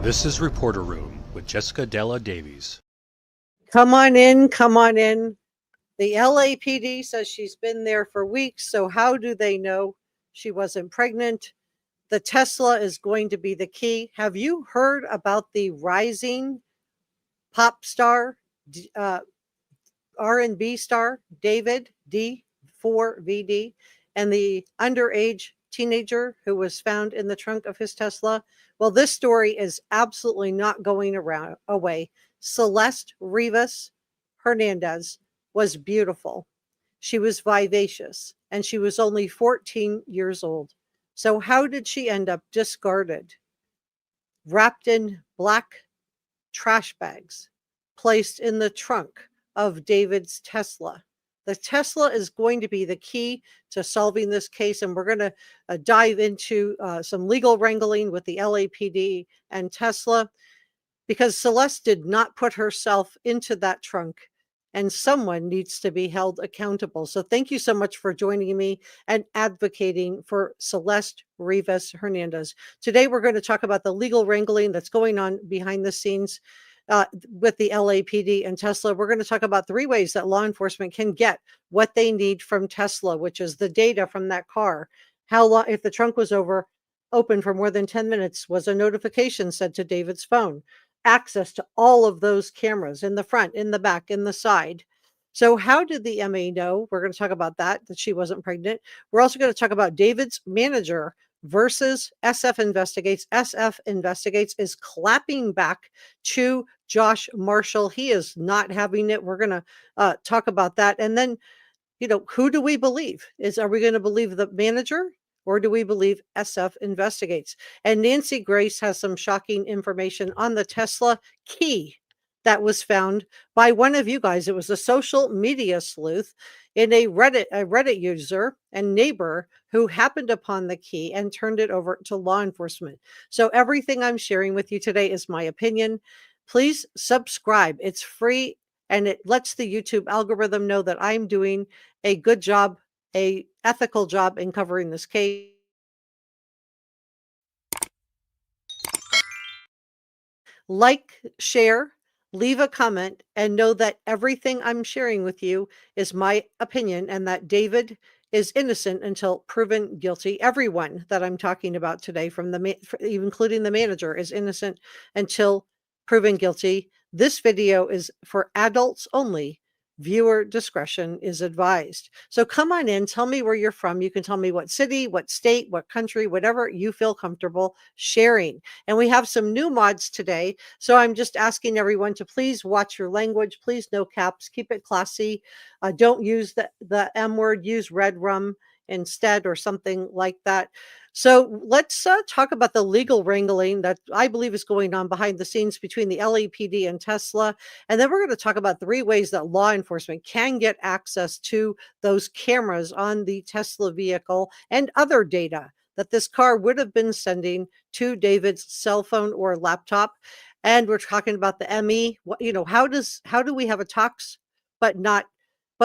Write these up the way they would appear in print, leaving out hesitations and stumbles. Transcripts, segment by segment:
This is Reporter Room with Jessica Della Davies. Come on in, come on in. The LAPD says she's been there for weeks, so how do they know she wasn't pregnant? The Tesla is going to be the key. Have you heard about the rising pop star, R&B star, David, D4Vd, and the underage teenager who was found in the trunk of his Tesla? Well, this story is absolutely not going away. Celeste Rivas Hernandez was beautiful. She was vivacious, and she was only 14 years old. So how did she end up discarded, wrapped in black trash bags, placed in the trunk of David's Tesla? The Tesla is going to be the key to solving this case, and we're going to dive into some legal wrangling with the LAPD and Tesla, because Celeste did not put herself into that trunk, and someone needs to be held accountable. So thank you so much for joining me and advocating for Celeste Rivas Hernandez. Today, we're going to talk about the legal wrangling that's going on behind the scenes with the LAPD and Tesla. We're going to talk about 3 ways that law enforcement can get what they need from Tesla, which is the data from that car. How long, if the trunk was open for more than 10 minutes, was a notification sent to David's phone? Access to all of those cameras in the front, in the back, in the side. So how did the MA know? We're going to talk about that she wasn't pregnant. We're also going to talk about David's manager versus SF Investigates. SF Investigates is clapping back to Josh Marshall. He is not having it. We're going to talk about that. And then, who do we believe? Are we going to believe the manager, or do we believe SF Investigates? And Nancy Grace has some shocking information on the Tesla key that was found by one of you guys. It was a social media sleuth in a Reddit user and neighbor who happened upon the key and turned it over to law enforcement. So everything I'm sharing with you today is my opinion. Please subscribe. It's free, and it lets the YouTube algorithm know that I'm doing a good job, a ethical job in covering this case. Like, share, leave a comment, and know that everything I'm sharing with you is my opinion, and that David is innocent until proven guilty. Everyone that I'm talking about today, including the manager, is innocent until proven guilty. This video is for adults only. Viewer discretion is advised. So come on in, tell me where you're from. You can tell me what city, what state, what country, whatever you feel comfortable sharing. And we have some new mods today. So I'm just asking everyone to please watch your language. Please, no caps, keep it classy. Don't use the M word, use red rum instead, or something like that. So let's talk about the legal wrangling that I believe is going on behind the scenes between the LAPD and Tesla. And then we're going to talk about 3 ways that law enforcement can get access to those cameras on the Tesla vehicle and other data that this car would have been sending to David's cell phone or laptop. And we're talking about the ME. How do we have a tox, but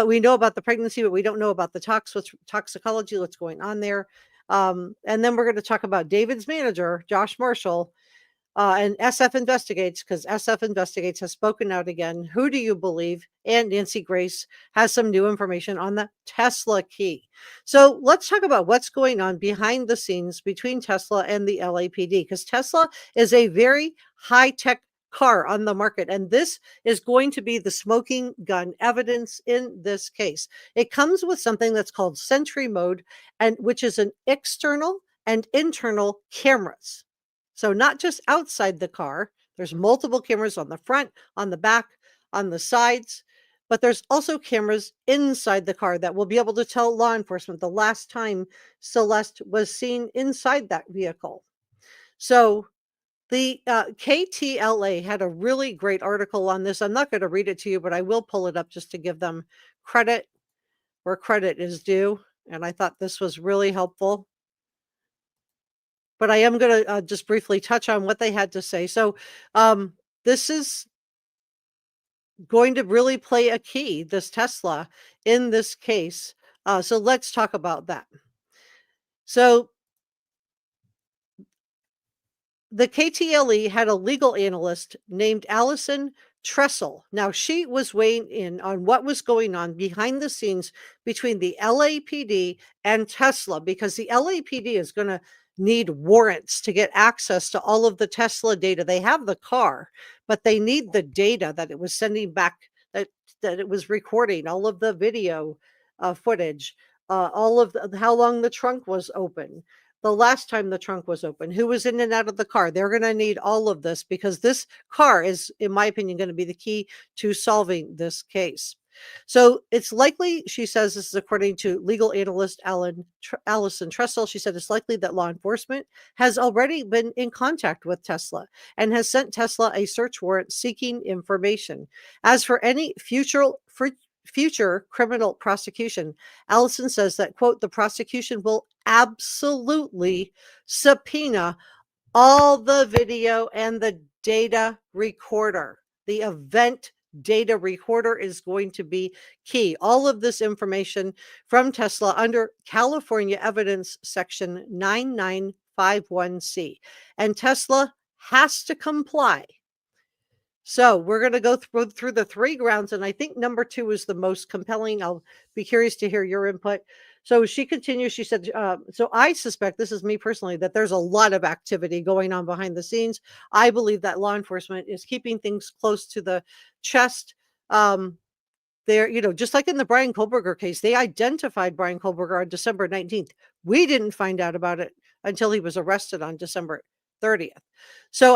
we know about the pregnancy, but we don't know about the toxicology, what's going on there. And then we're going to talk about David's manager, Josh Marshall, and SF Investigates, because SF Investigates has spoken out again. Who do you believe? And Nancy Grace has some new information on the Tesla key. So let's talk about what's going on behind the scenes between Tesla and the LAPD, because Tesla is a very high-tech car on the market, and this is going to be the smoking gun evidence in this case. It comes with something that's called Sentry Mode, and which is an external and internal cameras. So not just outside the car, there's multiple cameras on the front, on the back, on the sides, but there's also cameras inside the car that will be able to tell law enforcement the last time Celeste was seen inside that vehicle. So the KTLA had a really great article on this. I'm not going to read it to you, but I will pull it up just to give them credit where credit is due. And I thought this was really helpful. But I am going to just briefly touch on what they had to say. So this is going to really play a key, this Tesla, in this case. So let's talk about that. So the KTLE had a legal analyst named Allison Tressel. Now, she was weighing in on what was going on behind the scenes between the LAPD and Tesla, because the LAPD is going to need warrants to get access to all of the Tesla data. They have the car, but they need the data that it was sending back, that it was recording, all of the video footage, all of how long the trunk was open, the last time the trunk was open, who was in and out of the car. They're going to need all of this, because this car is, in my opinion, going to be the key to solving this case. So it's likely, she says, this is according to legal analyst Allison Tressel. She said it's likely that law enforcement has already been in contact with Tesla and has sent Tesla a search warrant seeking information. As for any future criminal prosecution, Allison says that, quote, the prosecution will absolutely subpoena all the video and the data recorder. The event data recorder is going to be key. All of this information from Tesla under California Evidence Section 9951C. And Tesla has to comply. So we're going to go through the three grounds, and I think number 2 is the most compelling. I'll be curious to hear your input. So she continues, she said, so I suspect, this is me personally, that there's a lot of activity going on behind the scenes. I believe that law enforcement is keeping things close to the chest. They're, just like in the Brian Kohlberger case, they identified Brian Kohlberger on December 19th. We didn't find out about it until he was arrested on December 30th. So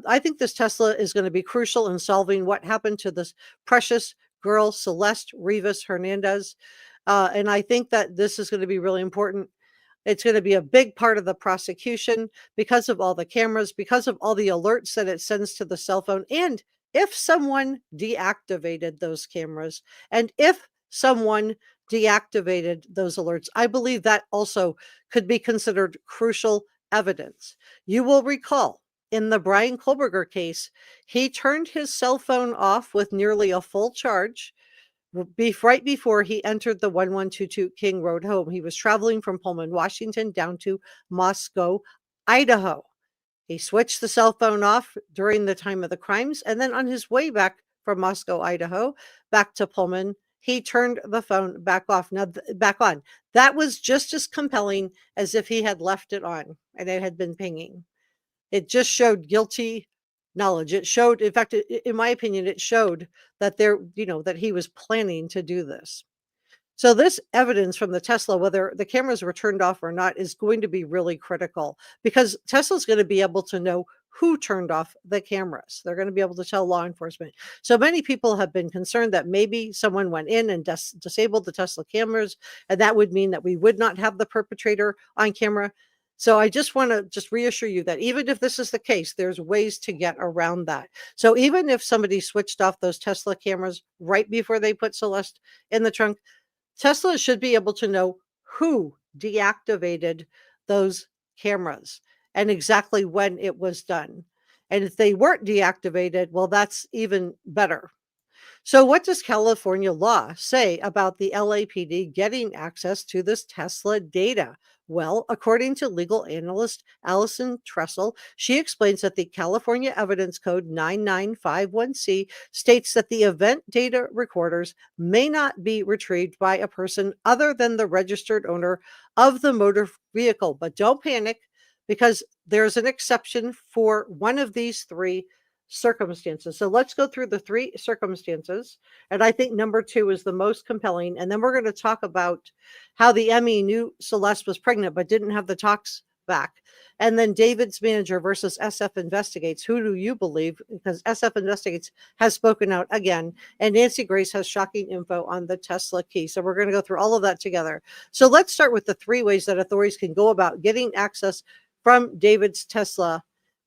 I think this Tesla is going to be crucial in solving what happened to this precious girl, Celeste Rivas Hernandez. And I think that this is going to be really important. It's going to be a big part of the prosecution because of all the cameras, because of all the alerts that it sends to the cell phone. And if someone deactivated those cameras, and if someone deactivated those alerts, I believe that also could be considered crucial evidence. You will recall in the Brian Kohlberger case, he turned his cell phone off with nearly a full charge right before he entered the 1122 King Road home. He was traveling from Pullman, Washington down to Moscow, Idaho. He switched the cell phone off during the time of the crimes, and then on his way back from Moscow, Idaho, back to Pullman, he turned the phone back off. Now, back on. That was just as compelling as if he had left it on and it had been pinging. It just showed guilty knowledge. It showed, in fact, in my opinion, it showed that that he was planning to do this. So this evidence from the Tesla, whether the cameras were turned off or not, is going to be really critical, because Tesla's going to be able to know who turned off the cameras. They're going to be able to tell law enforcement. So many people have been concerned that maybe someone went in and disabled the Tesla cameras, and that would mean that we would not have the perpetrator on camera. So I just want to reassure you that even if this is the case, there's ways to get around that. So even if somebody switched off those Tesla cameras right before they put Celeste in the trunk, Tesla should be able to know who deactivated those cameras and exactly when it was done. And if they weren't deactivated, well, that's even better. So what does California law say about the LAPD getting access to this Tesla data? Well, according to legal analyst Allison Tressel, she explains that the California Evidence Code 9951C states that the event data recorders may not be retrieved by a person other than the registered owner of the motor vehicle. But don't panic, because there's an exception for one of these three circumstances. So let's go through the three circumstances. And I think number 2 is the most compelling. And then we're going to talk about how the ME knew Celeste was pregnant but didn't have the talks back. And then David's manager versus SF Investigates. Who do you believe? Because SF Investigates has spoken out again. And Nancy Grace has shocking info on the Tesla key. So we're going to go through all of that together. So let's start with the 3 ways that authorities can go about getting access from David's Tesla.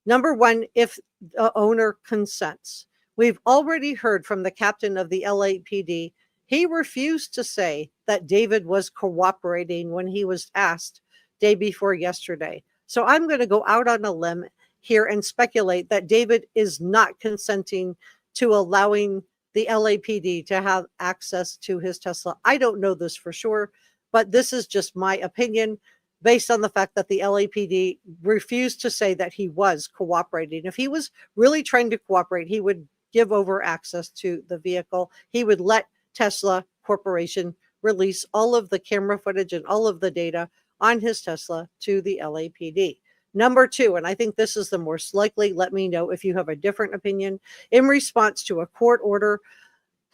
Number 1, if the owner consents. We've already heard from the captain of the LAPD. He refused to say that David was cooperating when he was asked day before yesterday. So I'm going to go out on a limb here and speculate that David is not consenting to allowing the LAPD to have access to his Tesla. I don't know this for sure, but this is just my opinion. based on the fact that the LAPD refused to say that he was cooperating. If he was really trying to cooperate, he would give over access to the vehicle. He would let Tesla Corporation release all of the camera footage and all of the data on his Tesla to the LAPD. Number two, and I think this is the most likely, let me know if you have a different opinion, in response to a court order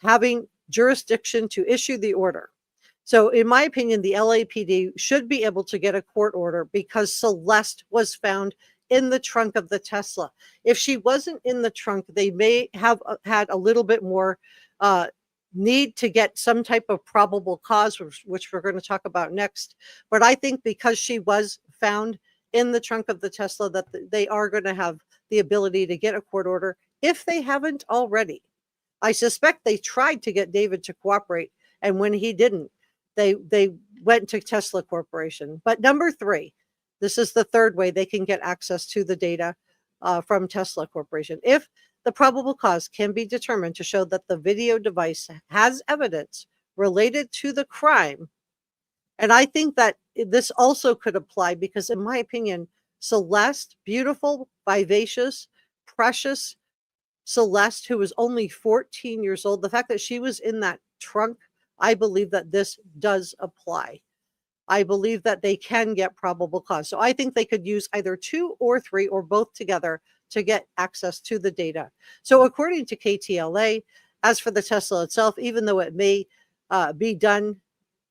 having jurisdiction to issue the order. So in my opinion, the LAPD should be able to get a court order because Celeste was found in the trunk of the Tesla. If she wasn't in the trunk, they may have had a little bit more need to get some type of probable cause, which we're going to talk about next. But I think because she was found in the trunk of the Tesla, that they are going to have the ability to get a court order if they haven't already. I suspect they tried to get David to cooperate, and when he didn't, they went to Tesla Corporation. But number three, this is the third way they can get access to the data from Tesla Corporation. If the probable cause can be determined to show that the video device has evidence related to the crime, and I think that this also could apply because, in my opinion, Celeste, beautiful, vivacious, precious Celeste, who was only 14 years old, the fact that she was in that trunk, I believe that this does apply. I believe that they can get probable cause. So I think they could use either two or three or both together to get access to the data. So according to KTLA, as for the Tesla itself, even though it may be done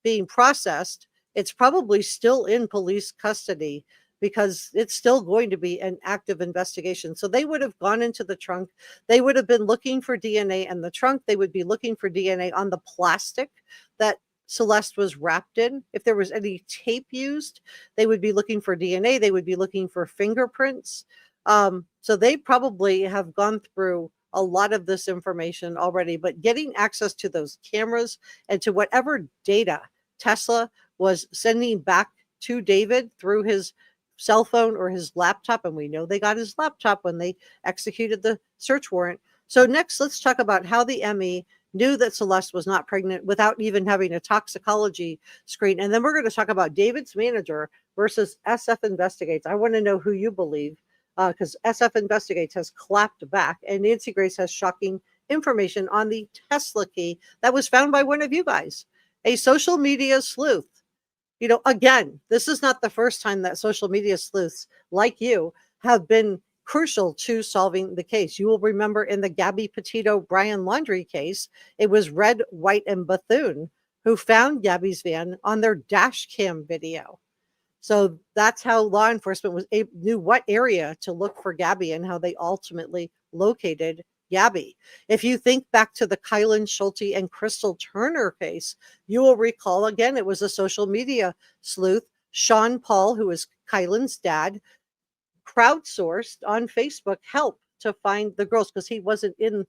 being processed, it's probably still in police custody because it's still going to be an active investigation. So they would have gone into the trunk. They would have been looking for DNA in the trunk. They would be looking for DNA on the plastic that Celeste was wrapped in. If there was any tape used, they would be looking for DNA. They would be looking for fingerprints. So they probably have gone through a lot of this information already, but getting access to those cameras and to whatever data Tesla was sending back to David through his cell phone or his laptop, and we know they got his laptop when they executed the search warrant. So next, let's talk about how the ME knew that Celeste was not pregnant without even having a toxicology screen. And then we're going to talk about David's manager versus SF Investigates. I want to know who you believe, because SF Investigates has clapped back, and Nancy Grace has shocking information on the Tesla key that was found by one of you guys, a social media sleuth. You know, again, this is not the first time that social media sleuths like you have been crucial to solving the case. You will remember in the Gabby Petito Brian Laundrie case, it was Red, White, and Bethune who found Gabby's van on their dash cam video. So that's how law enforcement knew what area to look for Gabby and how they ultimately located Gabby. If you think back to the Kylan Schulte and Crystal Turner case, you will recall again, it was a social media sleuth, Sean Paul, who is Kylan's dad, crowdsourced on Facebook help to find the girls because he wasn't in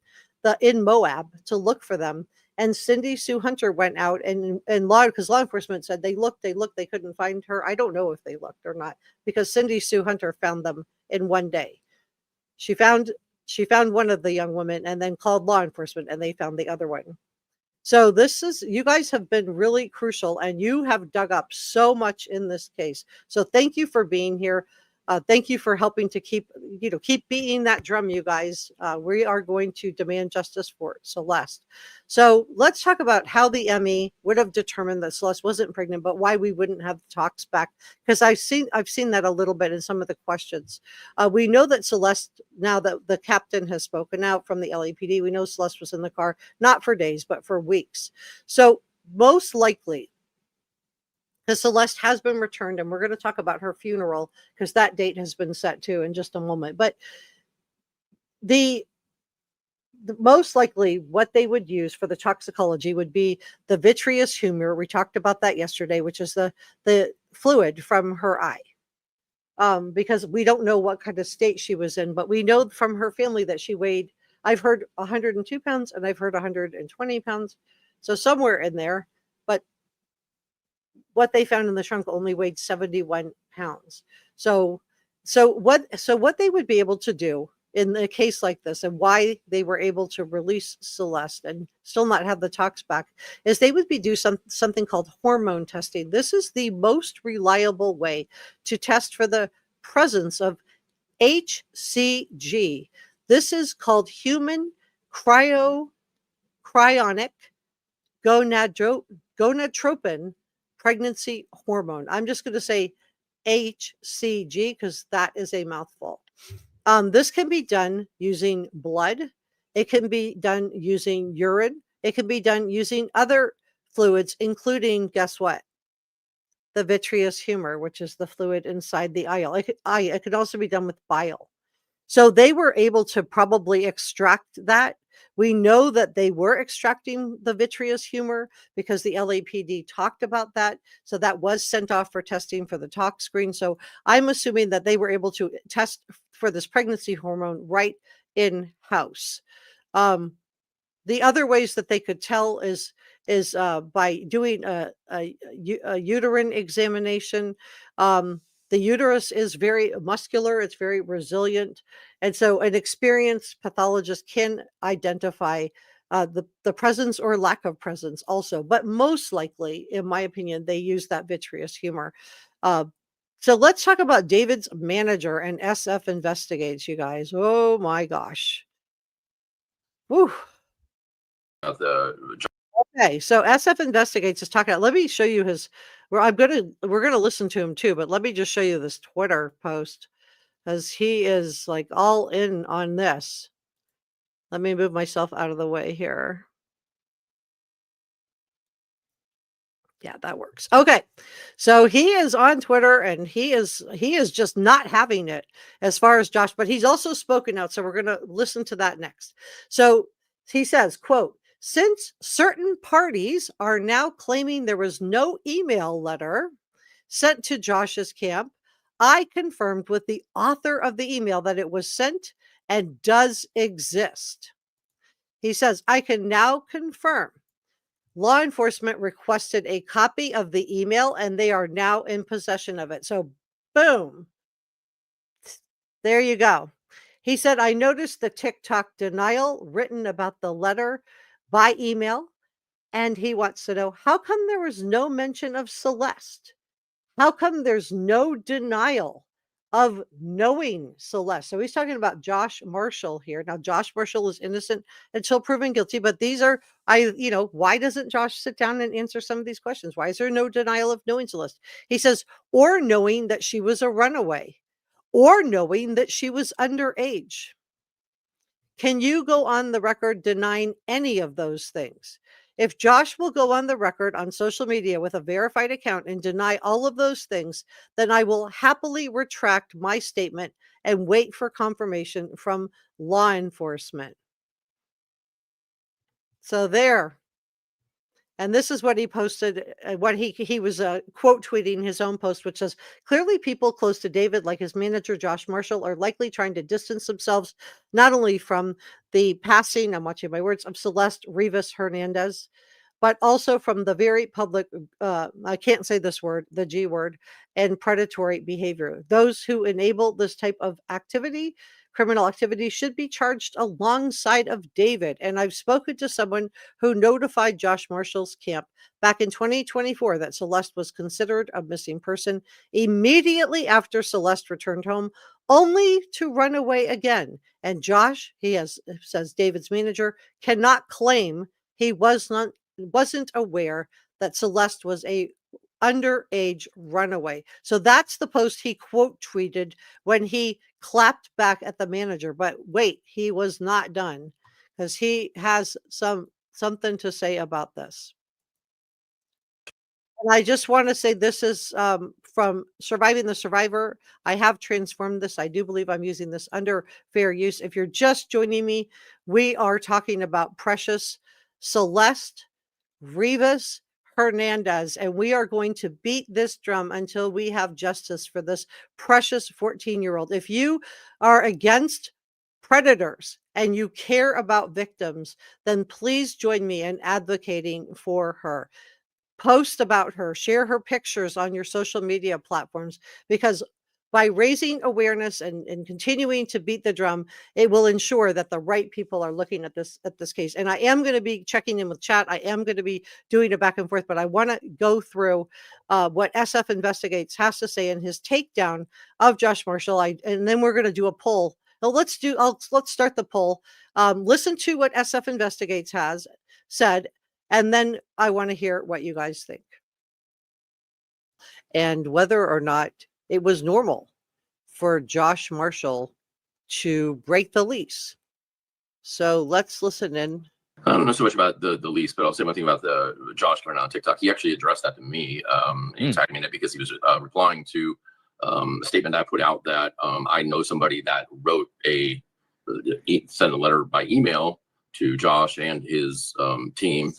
Moab to look for them. And Cindy Sue Hunter went out and law enforcement said they looked, they couldn't find her. I don't know if they looked or not because Cindy Sue Hunter found them in one day. She found one of the young women and then called law enforcement and they found the other one. So you guys have been really crucial and you have dug up so much in this case. So thank you for being here. Thank you for helping to keep beating that drum, you guys. We are going to demand justice for Celeste. So let's talk about how the ME would have determined that Celeste wasn't pregnant, but why we wouldn't have the talks back. Because I've seen that a little bit in some of the questions. We know that Celeste, now that the captain has spoken out from the LAPD, we know Celeste was in the car, not for days, but for weeks. So most likely, because Celeste has been returned, and we're going to talk about her funeral because that date has been set too in just a moment. But the most likely what they would use for the toxicology would be the vitreous humor. We talked about that yesterday, which is the fluid from her eye. Because we don't know what kind of state she was in, but we know from her family that she weighed, I've heard 102 pounds and I've heard 120 pounds. So somewhere in there. But what they found in the trunk only weighed 71 pounds. So what they would be able to do in a case like this, and why they were able to release Celeste and still not have the tox back, is they would be do something called hormone testing. This is the most reliable way to test for the presence of HCG. This is called human cryonic gonadotropin pregnancy hormone. I'm just going to say HCG because that is a mouthful. This can be done using blood. It can be done using urine. It can be done using other fluids, including, guess what? The vitreous humor, which is the fluid inside the eye. It could also be done with bile. So they were able to probably extract that. We know that they were extracting the vitreous humor because the LAPD talked about that. So that was sent off for testing for the tox screen. So I'm assuming that they were able to test for this pregnancy hormone right in-house. The other ways that they could tell is by doing a uterine examination. The uterus is very muscular, it's very resilient. And so an experienced pathologist can identify the presence or lack of presence also. But most likely, in my opinion, they use that vitreous humor. So let's talk about David's manager and SF Investigates, you guys. Oh my gosh. Woo. Okay, so SF Investigates is talking. Let me show you his. We're gonna listen to him too, but let me just show you this Twitter post because he is like all in on this. Let me move myself out of the way here. Yeah, that works. Okay. So he is on Twitter and he is just not having it as far as Josh, but he's also spoken out. So we're going to listen to that next. So he says, quote, since certain parties are now claiming there was no email letter sent to Josh's camp, I confirmed with the author of the email that it was sent and does exist. He says, I can now confirm law enforcement requested a copy of the email and they are now in possession of it. So, boom. There you go. He said, I noticed the TikTok denial written about the letter by email. And he wants to know, how come there was no mention of Celeste? How come there's no denial of knowing Celeste? So he's talking about Josh Marshall here. Now, Josh Marshall is innocent until proven guilty, but these are, why doesn't Josh sit down and answer some of these questions? Why is there no denial of knowing Celeste? He says, or knowing that she was a runaway, or knowing that she was underage. Can you go on the record denying any of those things? If Josh will go on the record on social media with a verified account and deny all of those things, then I will happily retract my statement and wait for confirmation from law enforcement. So there. And this is what he posted, what he was quote tweeting his own post, which says, clearly people close to David, like his manager, Josh Marshall, are likely trying to distance themselves, not only from the passing, I'm watching my words, of Celeste Rivas Hernandez, but also from the very public, I can't say this word, the G word, and predatory behavior. Those who enable this type of activity, criminal activity, should be charged alongside of David. And I've spoken to someone who notified Josh Marshall's camp back in 2024 that Celeste was considered a missing person immediately after Celeste returned home, only to run away again. And Josh, says David's manager, cannot claim he wasn't aware that Celeste was a underage runaway. So that's the post he quote tweeted when he clapped back at the manager. But wait, he was not done because he has something to say about this. And I just want to say this is from Surviving the Survivor. I have transformed this. I do believe I'm using this under fair use. If you're just joining me, we are talking about precious Celeste Rivas Hernandez, and we are going to beat this drum until we have justice for this precious 14-year-old. If you are against predators and you care about victims, then please join me in advocating for her. Post about her, share her pictures on your social media platforms, because by raising awareness and continuing to beat the drum, it will ensure that the right people are looking at this case. And I am going to be checking in with chat. I am going to be doing a back and forth, but I want to go through what SF Investigates has to say in his takedown of Josh Marshall. And then we're going to do a poll. Now let's start the poll. Listen to what SF Investigates has said, and then I want to hear what you guys think, and whether or not it was normal for Josh Marshall to break the lease. So let's listen in. I don't know so much about the lease, but I'll say one thing about the Josh coming on TikTok. He actually addressed that to me. He tagged me in it because he was replying to a statement I put out that I know somebody that sent a letter by email to Josh and his team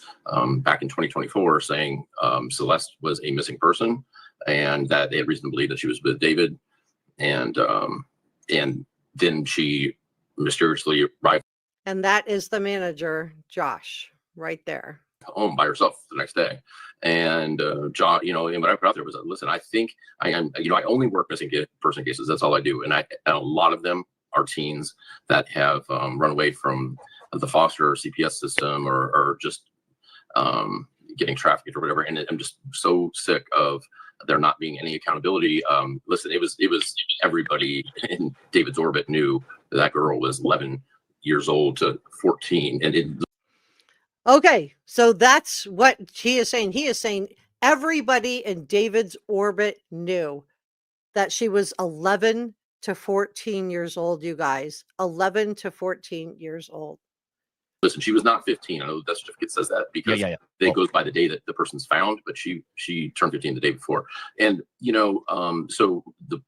back in 2024 saying Celeste was a missing person and that they had reason to believe that she was with David. And then she mysteriously arrived. And that is the manager, Josh, right there. Home by herself the next day. And Josh, and what I put out there was, listen, I think I am, I only work missing person cases. That's all I do. And a lot of them are teens that have run away from the foster or CPS system or just getting trafficked or whatever. And I'm just so sick of there not being any accountability. Listen, it was everybody in David's orbit knew that girl was 11 years old to 14. Okay, so that's what he is saying. He is saying everybody in David's orbit knew that she was 11 to 14 years old, you guys. 11 to 14 years old. Listen, she was not 15. I know the death certificate says that because it goes by the day that the person's found, but she turned 15 the day before. And, so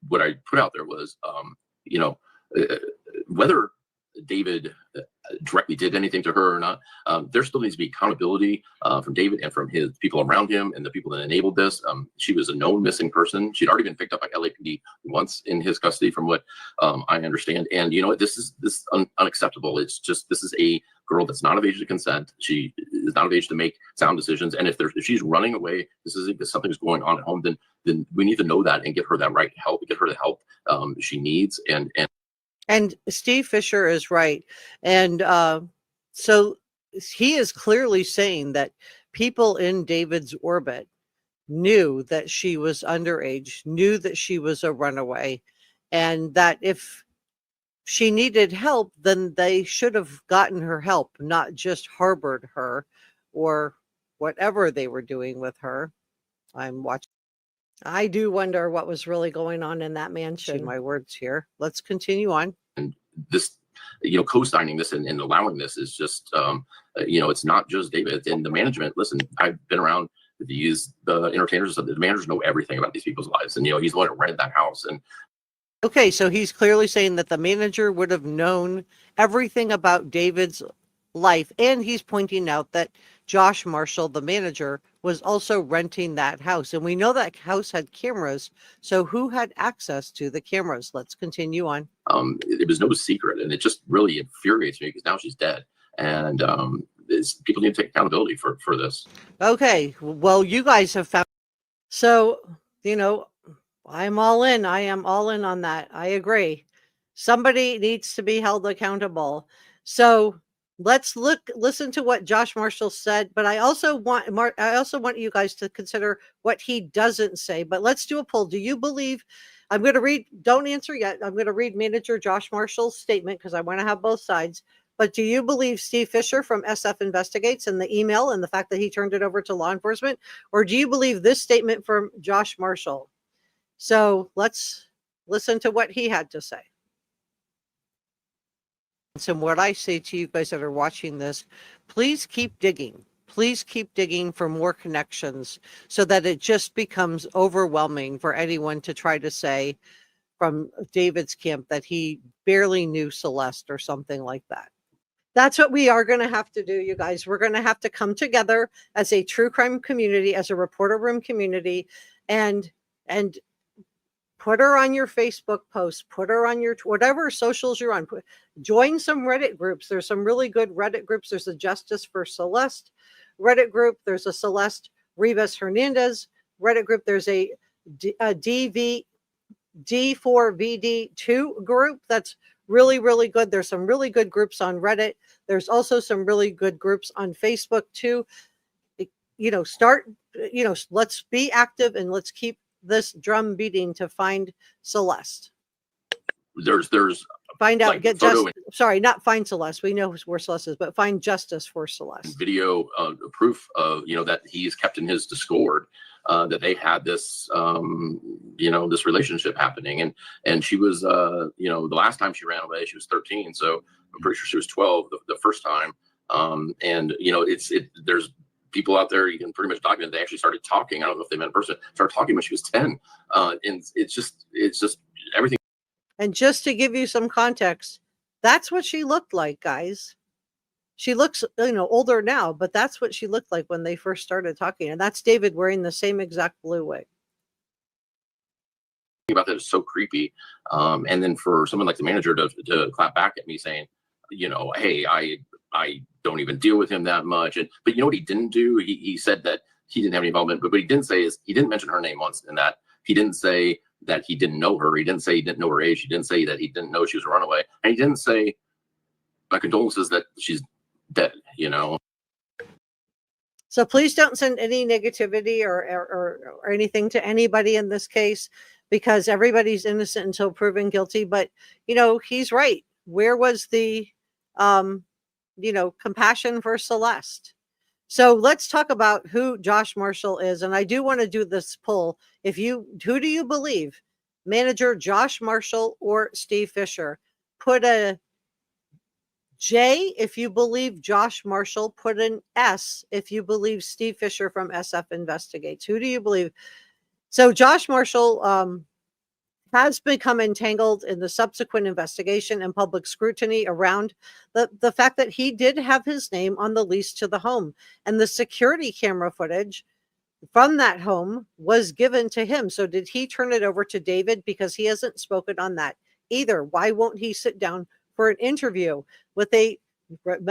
what I put out there was, whether David directly did anything to her or not, there still needs to be accountability from David and from his people around him and the people that enabled this. She was a known missing person. She'd already been picked up by LAPD once in his custody, from what I understand. And this is unacceptable. It's just, this is a girl that's not of age to consent. She is not of age to make sound decisions. And if she's running away, something's going on at home, then we need to know that and give her that right help, get her the help she needs. And Steve Fisher is right. And so he is clearly saying that people in David's orbit knew that she was underage, knew that she was a runaway, and that if she needed help, then they should have gotten her help, not just harbored her or whatever they were doing with her. I'm watching. I do wonder what was really going on in that mansion. My words here. Let's continue on. And this, co-signing this and allowing this is just, it's not just David and the management. Listen, I've been around the entertainers. The managers know everything about these people's lives. And, he's the one that rented that house. And okay, so he's clearly saying that the manager would have known everything about David's life. And he's pointing out that Josh Marshall, the manager, was also renting that house. And we know that house had cameras. So who had access to the cameras? Let's continue on. It was no secret. And it just really infuriates me because now she's dead. And people need to take accountability for this. Okay, well, you guys have found. So, I'm all in. I am all in on that. I agree. Somebody needs to be held accountable. So let's listen to what Josh Marshall said, but I also want you guys to consider what he doesn't say. But let's do a poll. Do you believe? I'm going to read. Don't answer yet. I'm going to read Manager Josh Marshall's statement because I want to have both sides. But do you believe Steve Fisher from SF Investigates and the email and the fact that he turned it over to law enforcement, or do you believe this statement from Josh Marshall? So let's listen to what he had to say. So what I say to you guys that are watching this, please keep digging. Please keep digging for more connections so that it just becomes overwhelming for anyone to try to say from David's camp that he barely knew Celeste or something like that. That's what we are going to have to do, you guys. We're going to have to come together as a true crime community, as a reporter room community, and put her on your Facebook post, put her on your whatever socials you're on. Join some Reddit groups. There's some really good Reddit groups. There's a Justice for Celeste Reddit group. There's a Celeste Rivas Hernandez Reddit group. There's a D4Vd D4Vd group. That's really, really good. There's some really good groups on Reddit. There's also some really good groups on Facebook too. Start, let's be active and let's keep this drum beating to find Celeste. There's Find out, like get photo justice. Sorry, not find Celeste. We know where Celeste is, but find justice for Celeste. video proof of that he's kept in his Discord that they had this this relationship happening, and she was the last time she ran away she was 13, so I'm pretty sure she was 12 the first time, and there's people out there, you can pretty much document they actually started talking. I don't know if they met in person, started talking when she was 10, and it's just everything. And just to give you some context, that's what she looked like, guys. She looks, older now, but that's what she looked like when they first started talking. And that's David wearing the same exact blue wig. About that is so creepy. And then for someone like the manager to clap back at me saying, hey, I don't even deal with him that much. But you know what he didn't do? He said that he didn't have any involvement, but what he didn't say is he didn't mention her name once in that. He didn't say that he didn't know her. He didn't say he didn't know her age. He didn't say that he didn't know she was a runaway. And he didn't say, my condolences that she's dead, So please don't send any negativity or anything to anybody in this case, because everybody's innocent until proven guilty. But, he's right. Where was the, compassion for Celeste? So let's talk about who Josh Marshall is. And I do want to do this poll. Who do you believe? Manager Josh Marshall or Steve Fisher? Put a J if you believe Josh Marshall. Put an S if you believe Steve Fisher from SF Investigates. Who do you believe? So Josh Marshall has become entangled in the subsequent investigation and public scrutiny around the fact that he did have his name on the lease to the home, and the security camera footage from that home was given to him. So did he turn it over to David? Because he hasn't spoken on that either. Why won't he sit down for an interview with a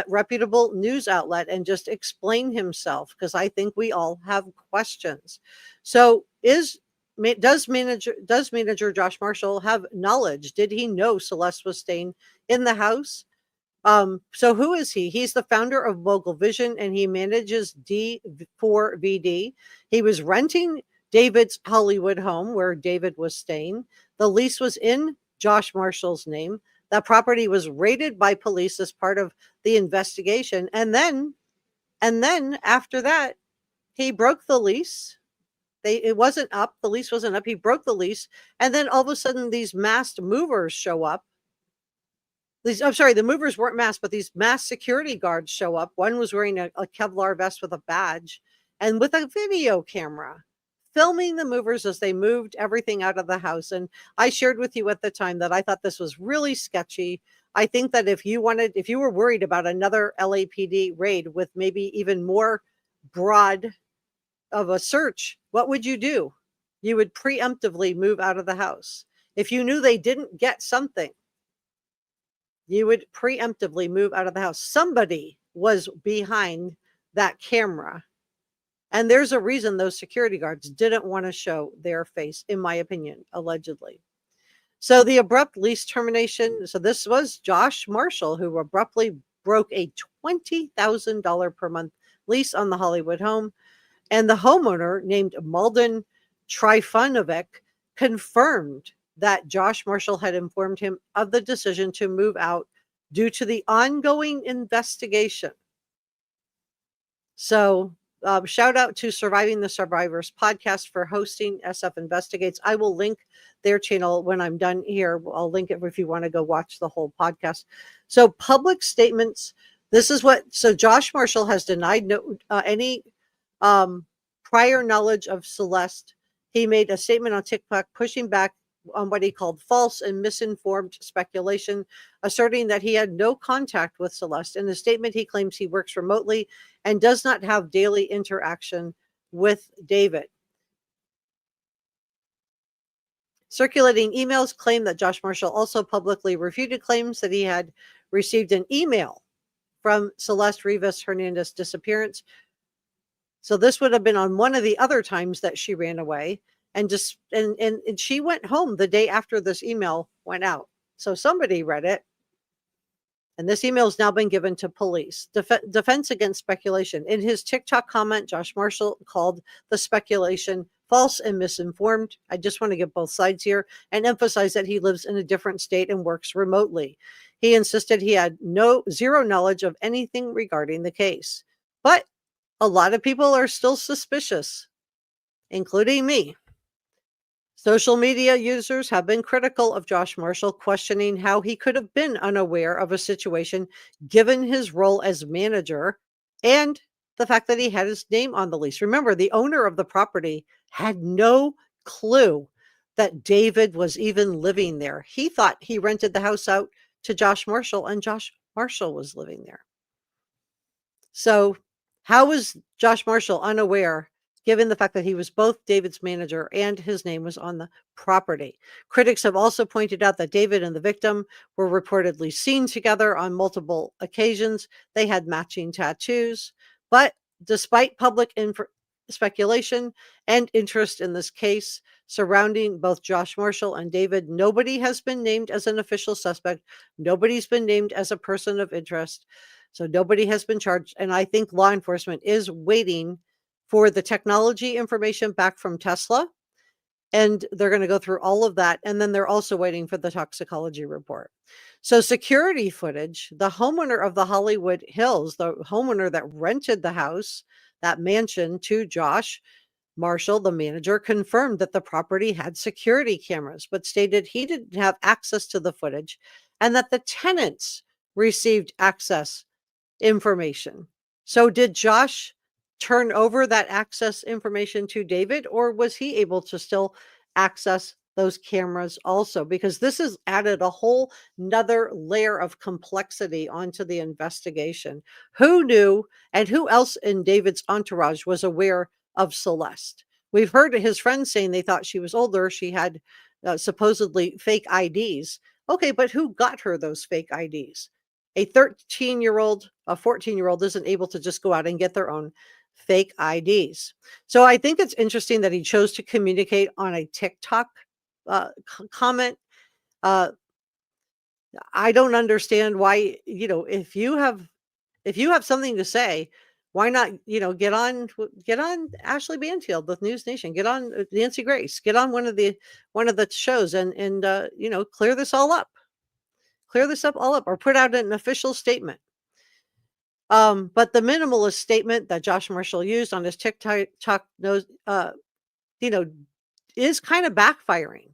reputable news outlet and just explain himself? Because I think we all have questions. So does manager Josh Marshall have knowledge? Did he know Celeste was staying in the house? So who is he? He's the founder of Mogul Vision, and he manages D4Vd. He was renting David's Hollywood home where David was staying. The lease was in Josh Marshall's name. That property was raided by police as part of the investigation. And then after that, he broke the lease. It wasn't up. The lease wasn't up. He broke the lease. And then all of a sudden, these masked movers show up. The movers weren't masked, but these masked security guards show up. One was wearing a Kevlar vest with a badge and with a video camera, filming the movers as they moved everything out of the house. And I shared with you at the time that I thought this was really sketchy. I think that if you were worried about another LAPD raid with maybe even more broad of a search, what would you do? You would preemptively move out of the house. If you knew they didn't get something, you would preemptively move out of the house. Somebody was behind that camera. And there's a reason those security guards didn't want to show their face, in my opinion, allegedly. So the abrupt lease termination. So this was Josh Marshall, who abruptly broke a $20,000 per month lease on the Hollywood home. And the homeowner, named Malden Trifunovic, confirmed that Josh Marshall had informed him of the decision to move out due to the ongoing investigation. So shout out to Surviving the Survivors podcast for hosting SF Investigates. I will link their channel when I'm done here. I'll link it if you want to go watch the whole podcast. So public statements. So Josh Marshall has denied any prior knowledge of Celeste. He made a statement on TikTok pushing back on what he called false and misinformed speculation, asserting that he had no contact with Celeste. In a statement, he claims he works remotely and does not have daily interaction with David. Circulating emails claim that Josh Marshall also publicly refuted claims that he had received an email from Celeste Rivas Hernandez disappearance. So this would have been on one of the other times that she ran away. and she went home the day after this email went out. So somebody read it. And this email has now been given to police. Defense against speculation. In his TikTok comment, Josh Marshall called the speculation false and misinformed. I just want to give both sides here and emphasize that he lives in a different state and works remotely. He insisted he had zero knowledge of anything regarding the case. But a lot of people are still suspicious, including me. Social media users have been critical of Josh Marshall, questioning how he could have been unaware of a situation given his role as manager and the fact that he had his name on the lease. Remember, the owner of the property had no clue that David was even living there. He thought he rented the house out to Josh Marshall, and Josh Marshall was living there. So how was Josh Marshall unaware, given the fact that he was both David's manager and his name was on the property? Critics have also pointed out that David and the victim were reportedly seen together on multiple occasions. They had matching tattoos. But despite public speculation and interest in this case surrounding both Josh Marshall and David, nobody has been named as an official suspect. Nobody's been named as a person of interest. So nobody has been charged. And I think law enforcement is waiting for the technology information back from Tesla. And they're going to go through all of that. And then they're also waiting for the toxicology report. So security footage, the homeowner of the Hollywood Hills, the homeowner that rented the house, that mansion to Josh Marshall, the manager, confirmed that the property had security cameras, but stated he didn't have access to the footage and that the tenants received access information. So did Josh turn over that access information to David, or was he able to still access those cameras also? Because this has added a whole nother layer of complexity onto the investigation. Who knew and who else in David's entourage was aware of Celeste? We've heard his friends saying they thought she was older. She had supposedly fake IDs. Okay, but who got her those fake IDs? A 13-year-old, a 14-year-old isn't able to just go out and get their own fake IDs. So I think it's interesting that he chose to communicate on a TikTok comment. I don't understand why, if you have something to say, why not, get on Ashley Banfield with News Nation, get on Nancy Grace, get on one of the shows and clear this all up. Clear this up all up, or put out an official statement. But the minimalist statement that Josh Marshall used on his TikTok is kind of backfiring,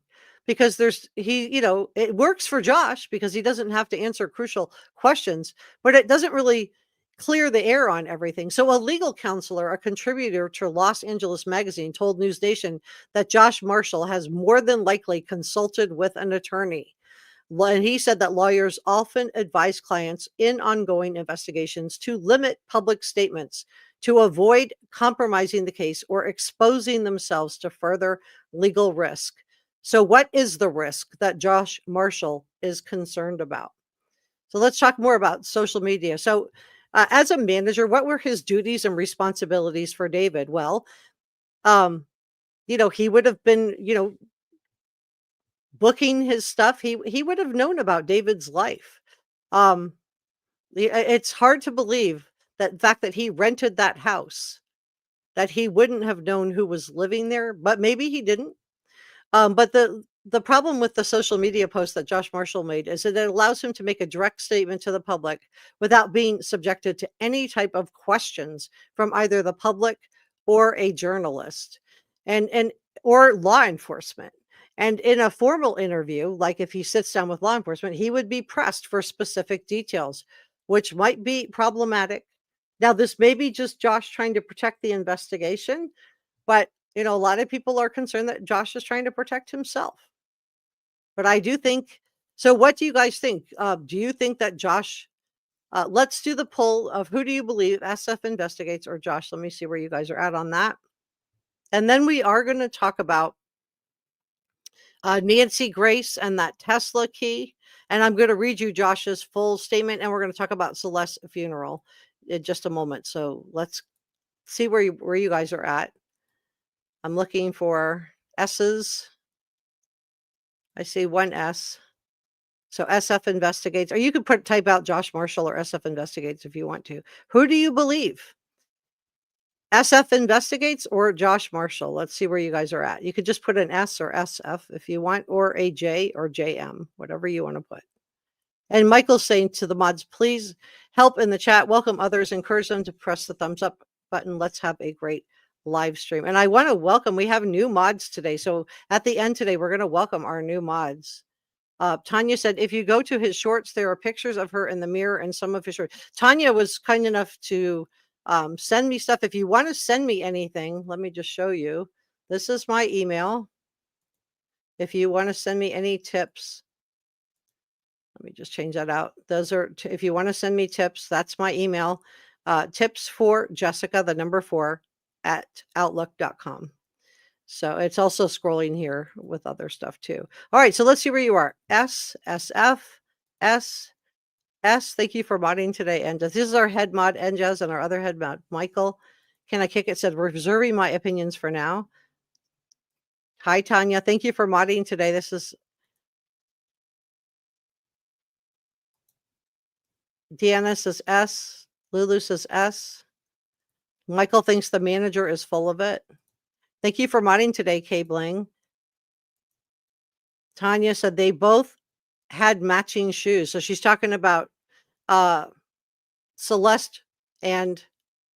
because it works for Josh because he doesn't have to answer crucial questions, but it doesn't really clear the air on everything. So a legal counselor, a contributor to Los Angeles Magazine, told News Nation that Josh Marshall has more than likely consulted with an attorney. And he said that lawyers often advise clients in ongoing investigations to limit public statements to avoid compromising the case or exposing themselves to further legal risk. So what is the risk that Josh Marshall is concerned about? So let's talk more about social media. So as a manager, what were his duties and responsibilities for David? Well, he would have been, booking his stuff. He would have known about David's life. It's hard to believe that the fact that he rented that house, that he wouldn't have known who was living there, but maybe he didn't. But the problem with the social media post that Josh Marshall made is that it allows him to make a direct statement to the public without being subjected to any type of questions from either the public or a journalist or law enforcement. And in a formal interview, like if he sits down with law enforcement, he would be pressed for specific details, which might be problematic. Now, this may be just Josh trying to protect the investigation, but a lot of people are concerned that Josh is trying to protect himself. But I do think, so what do you guys think? Do you think that Josh, let's do the poll of who do you believe, SF investigates or Josh? Let me see where you guys are at on that. And then we are going to talk about Nancy Grace and that Tesla key. And I'm going to read you Josh's full statement, and we're going to talk about Celeste's funeral in just a moment. So let's see where you guys are at. I'm looking for S's. I see one S. So SF investigates, or you could type out Josh Marshall or SF investigates if you want to. Who do you believe? SF investigates or Josh Marshall? Let's see where you guys are at. You could just put an S or SF if you want, or a J or JM, whatever you want to put. And Michael's saying to the mods, please help in the chat. Welcome others. Encourage them to press the thumbs up button. Let's have a great live stream. And I want to welcome, we have new mods today. So at the end today, we're going to welcome our new mods. Tanya said, if you go to his shorts, there are pictures of her in the mirror and some of his shorts. Tanya was kind enough to send me stuff. If you want to send me anything, let me just show you. This is my email. If you want to send me any tips, let me just change that out. Those are, if you want to send me tips, that's my email. Tips for Jessica, the number 4 at outlook.com. So it's also scrolling here with other stuff too. All right, so let's see where you are. S, SF, S, S. Thank you for modding today, Enjaz. This is our head mod, Enjaz, and our other head mod, Michael. Can I kick it? Said, reserving my opinions for now. Hi, Tanya. Thank you for modding today. This is Deanna says S. Lulu says S. Michael thinks the manager is full of it. Thank you for modding today, K-Bling. Tanya said they both had matching shoes. So she's talking about Celeste and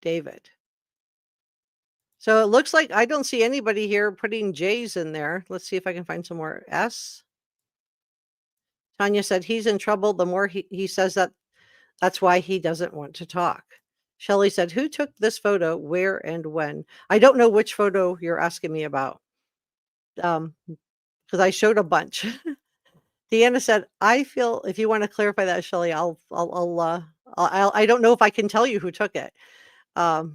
David. So it looks like I don't see anybody here putting J's in there. Let's see if I can find some more S. Tanya said he's in trouble. The more he says that, that's why he doesn't want to talk. Shelley said, who took this photo, where and when? I don't know which photo you're asking me about. Because I showed a bunch. Deanna said, I feel, if you want to clarify that, Shelley, I don't know if I can tell you who took it. Deanna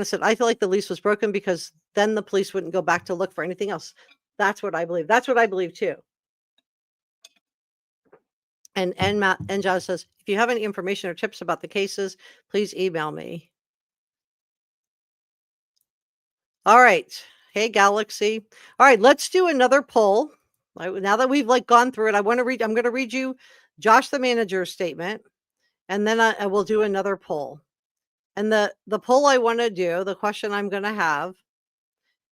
said, I feel like the lease was broken because then the police wouldn't go back to look for anything else. That's what I believe. That's what I believe too. And Josh says, if you have any information or tips about the cases, please email me. All right. Hey, Galaxy. All right, let's do another poll. Now that we've gone through it, I'm going to read you Josh the manager's statement, and then I will do another poll. And the poll I want to do, the question I'm going to have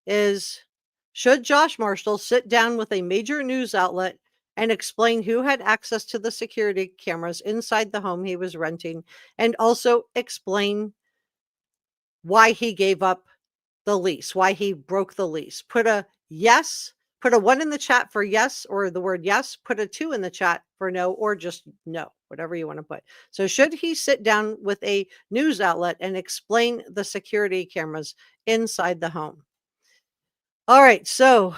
is, should Josh Marshall sit down with a major news outlet and explain who had access to the security cameras inside the home he was renting, and also explain why he gave up the lease, why he broke the lease? Put a yes, put a 1 in the chat for yes, or the word yes, put a 2 in the chat for no, or just no, whatever you want to put. So should he sit down with a news outlet and explain the security cameras inside the home? All right, so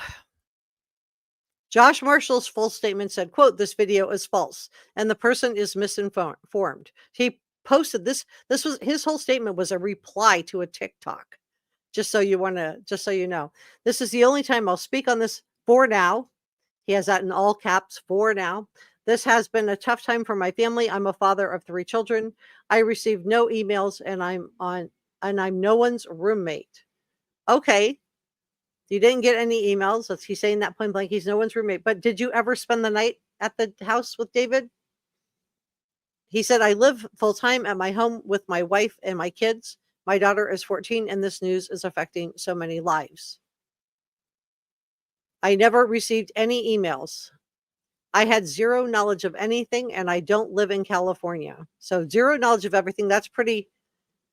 Josh Marshall's full statement said, quote, this video is false and the person is misinformed. He posted this. This was his whole statement was a reply to a TikTok. Just so you know, this is the only time I'll speak on this for now. He has that in all caps, for now. This has been a tough time for my family. I'm a father of 3 children. I received no emails and I'm no one's roommate. Okay. You didn't get any emails. He's saying that point blank. He's no one's roommate. But did you ever spend the night at the house with David? He said, I live full time at my home with my wife and my kids. My daughter is 14 and this news is affecting so many lives. I never received any emails. I had zero knowledge of anything and I don't live in California. So zero knowledge of everything. That's pretty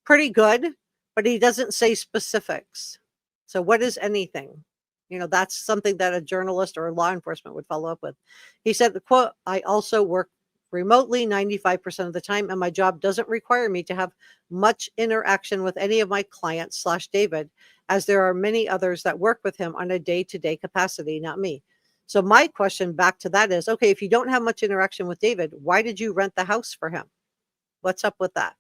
good, but he doesn't say specifics. So what is anything? That's something that a journalist or law enforcement would follow up with. He said, the quote, I also work remotely 95% of the time, and my job doesn't require me to have much interaction with any of my clients / David, as there are many others that work with him on a day-to-day capacity, not me. So my question back to that is, okay, if you don't have much interaction with David, why did you rent the house for him? What's up with that?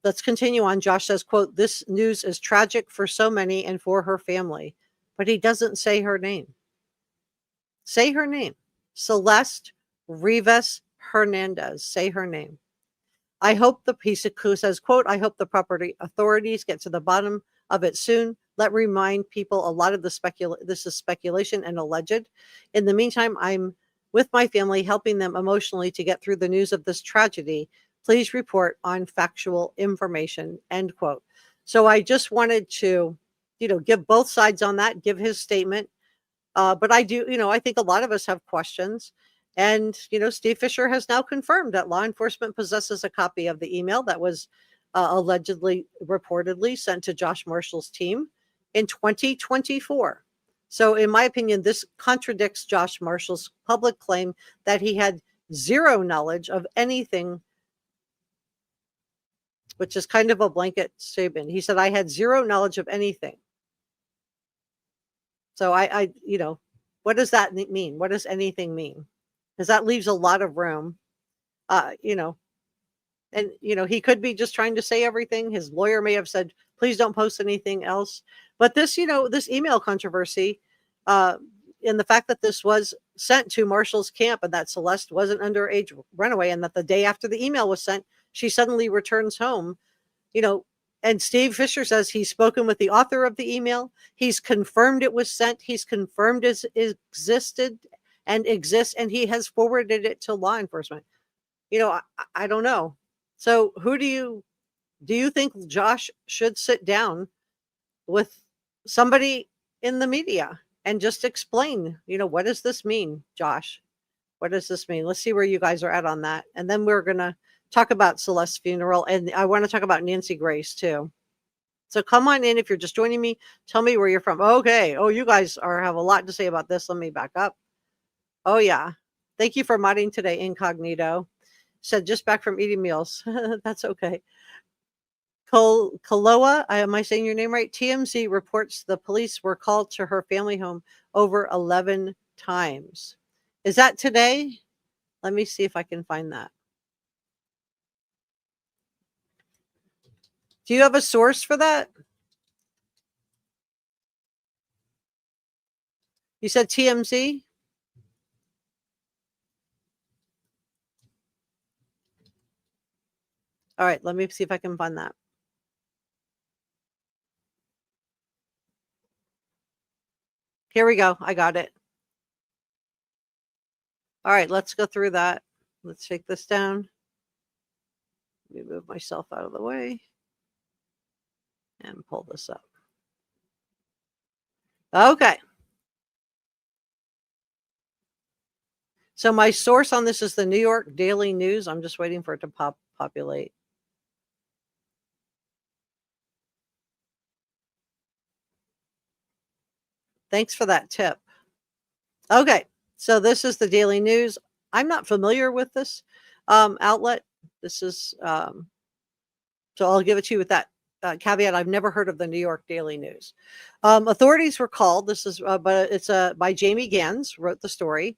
Let's continue on. Josh says, quote, this news is tragic for so many and for her family, but he doesn't say her name. Say her name. Celeste Rivas Hernandez. Say her name. I hope he says, quote, I hope the property authorities get to the bottom of it soon. Let remind people a lot of this is speculation and alleged. In the meantime, I'm with my family, helping them emotionally to get through the news of this tragedy. Please report on factual information, end quote. So I just wanted to, give both sides on that, give his statement. But I do, I think a lot of us have questions. And, Steve Fisher has now confirmed that law enforcement possesses a copy of the email that was reportedly sent to Josh Marshall's team in 2024. So in my opinion, this contradicts Josh Marshall's public claim that he had zero knowledge of anything, which is kind of a blanket statement. He said, I had zero knowledge of anything. So I what does that mean? What does anything mean? Because that leaves a lot of room, and, he could be just trying to say everything. His lawyer may have said, please don't post anything else. But this, this email controversy, and the fact that this was sent to Marshall's camp and that Celeste was an underage runaway, and that the day after the email was sent, she suddenly returns home, and Steve Fisher says he's spoken with the author of the email. He's confirmed it was sent. He's confirmed it existed and exists, and he has forwarded it to law enforcement. I don't know. So who do you think Josh should sit down with somebody in the media and just explain, what does this mean, Josh? What does this mean? Let's see where you guys are at on that. And then we're going to talk about Celeste's funeral, and I want to talk about Nancy Grace too. So come on in if you're just joining me. Tell me where you're from. Okay. Oh, you guys have a lot to say about this. Let me back up. Oh yeah. Thank you for modding today, Incognito. Said just back from eating meals. That's okay. Kaloa, am I saying your name right? TMZ reports the police were called to her family home over 11 times. Is that today? Let me see if I can find that. Do you have a source for that? You said TMZ? All right, let me see if I can find that. Here we go. I got it. All right, let's go through that. Let's take this down. Let me move myself out of the way and pull this up. Okay. So my source on this is the New York Daily News. I'm just waiting for it to populate. Thanks for that tip. Okay, so this is the Daily News. I'm not familiar with this outlet. This is, so I'll give it to you with that caveat. I've never heard of the New York Daily News. Authorities were called. This is, but it's by Jamie Gans, wrote the story.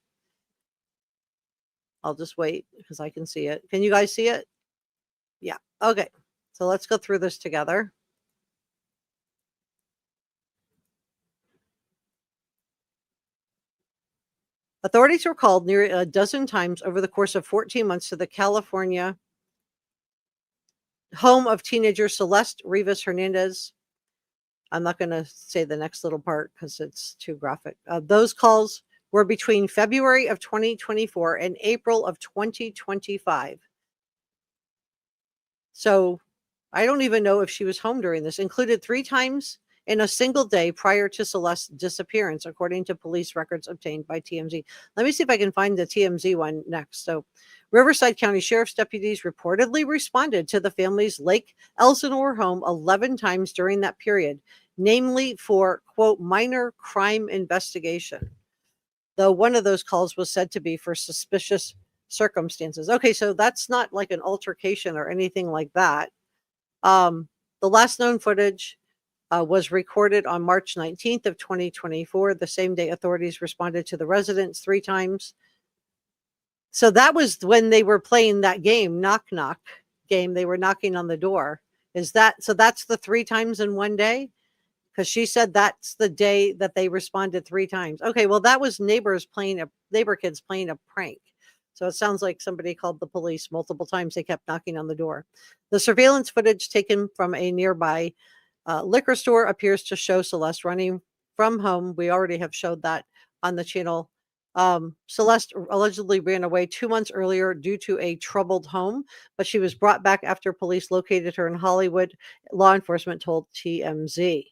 I'll just wait because I can see it. Can you guys see it? Yeah. Okay. So let's go through this together. Authorities were called near a dozen times over the course of 14 months to the California home of teenager Celeste Rivas Hernandez. I'm not going to say the next little part because it's too graphic. Those calls were between February of 2024 and April of 2025. So I don't even know if she was home during this. Included 3 times in a single day prior to Celeste's disappearance, according to police records obtained by TMZ. Let me see if I can find the TMZ one next. So Riverside County Sheriff's deputies reportedly responded to the family's Lake Elsinore home 11 times during that period, namely for, quote, minor crime investigation. Though one of those calls was said to be for suspicious circumstances. Okay, so that's not like an altercation or anything like that. The last known footage was recorded on March 19th of 2024. The same day authorities responded to the residents 3 times. So that was when they were playing that game, knock knock game. They were knocking on the door. Is that, so that's the 3 times in one day? Because she said that's the day that they responded 3 times. Okay, well, that was neighbor kids playing a prank. So it sounds like somebody called the police multiple times. They kept knocking on the door. The surveillance footage taken from a nearby liquor store appears to show Celeste running from home. We already have showed that on the channel. Celeste allegedly ran away 2 months earlier due to a troubled home, but she was brought back after police located her in Hollywood, law enforcement told TMZ.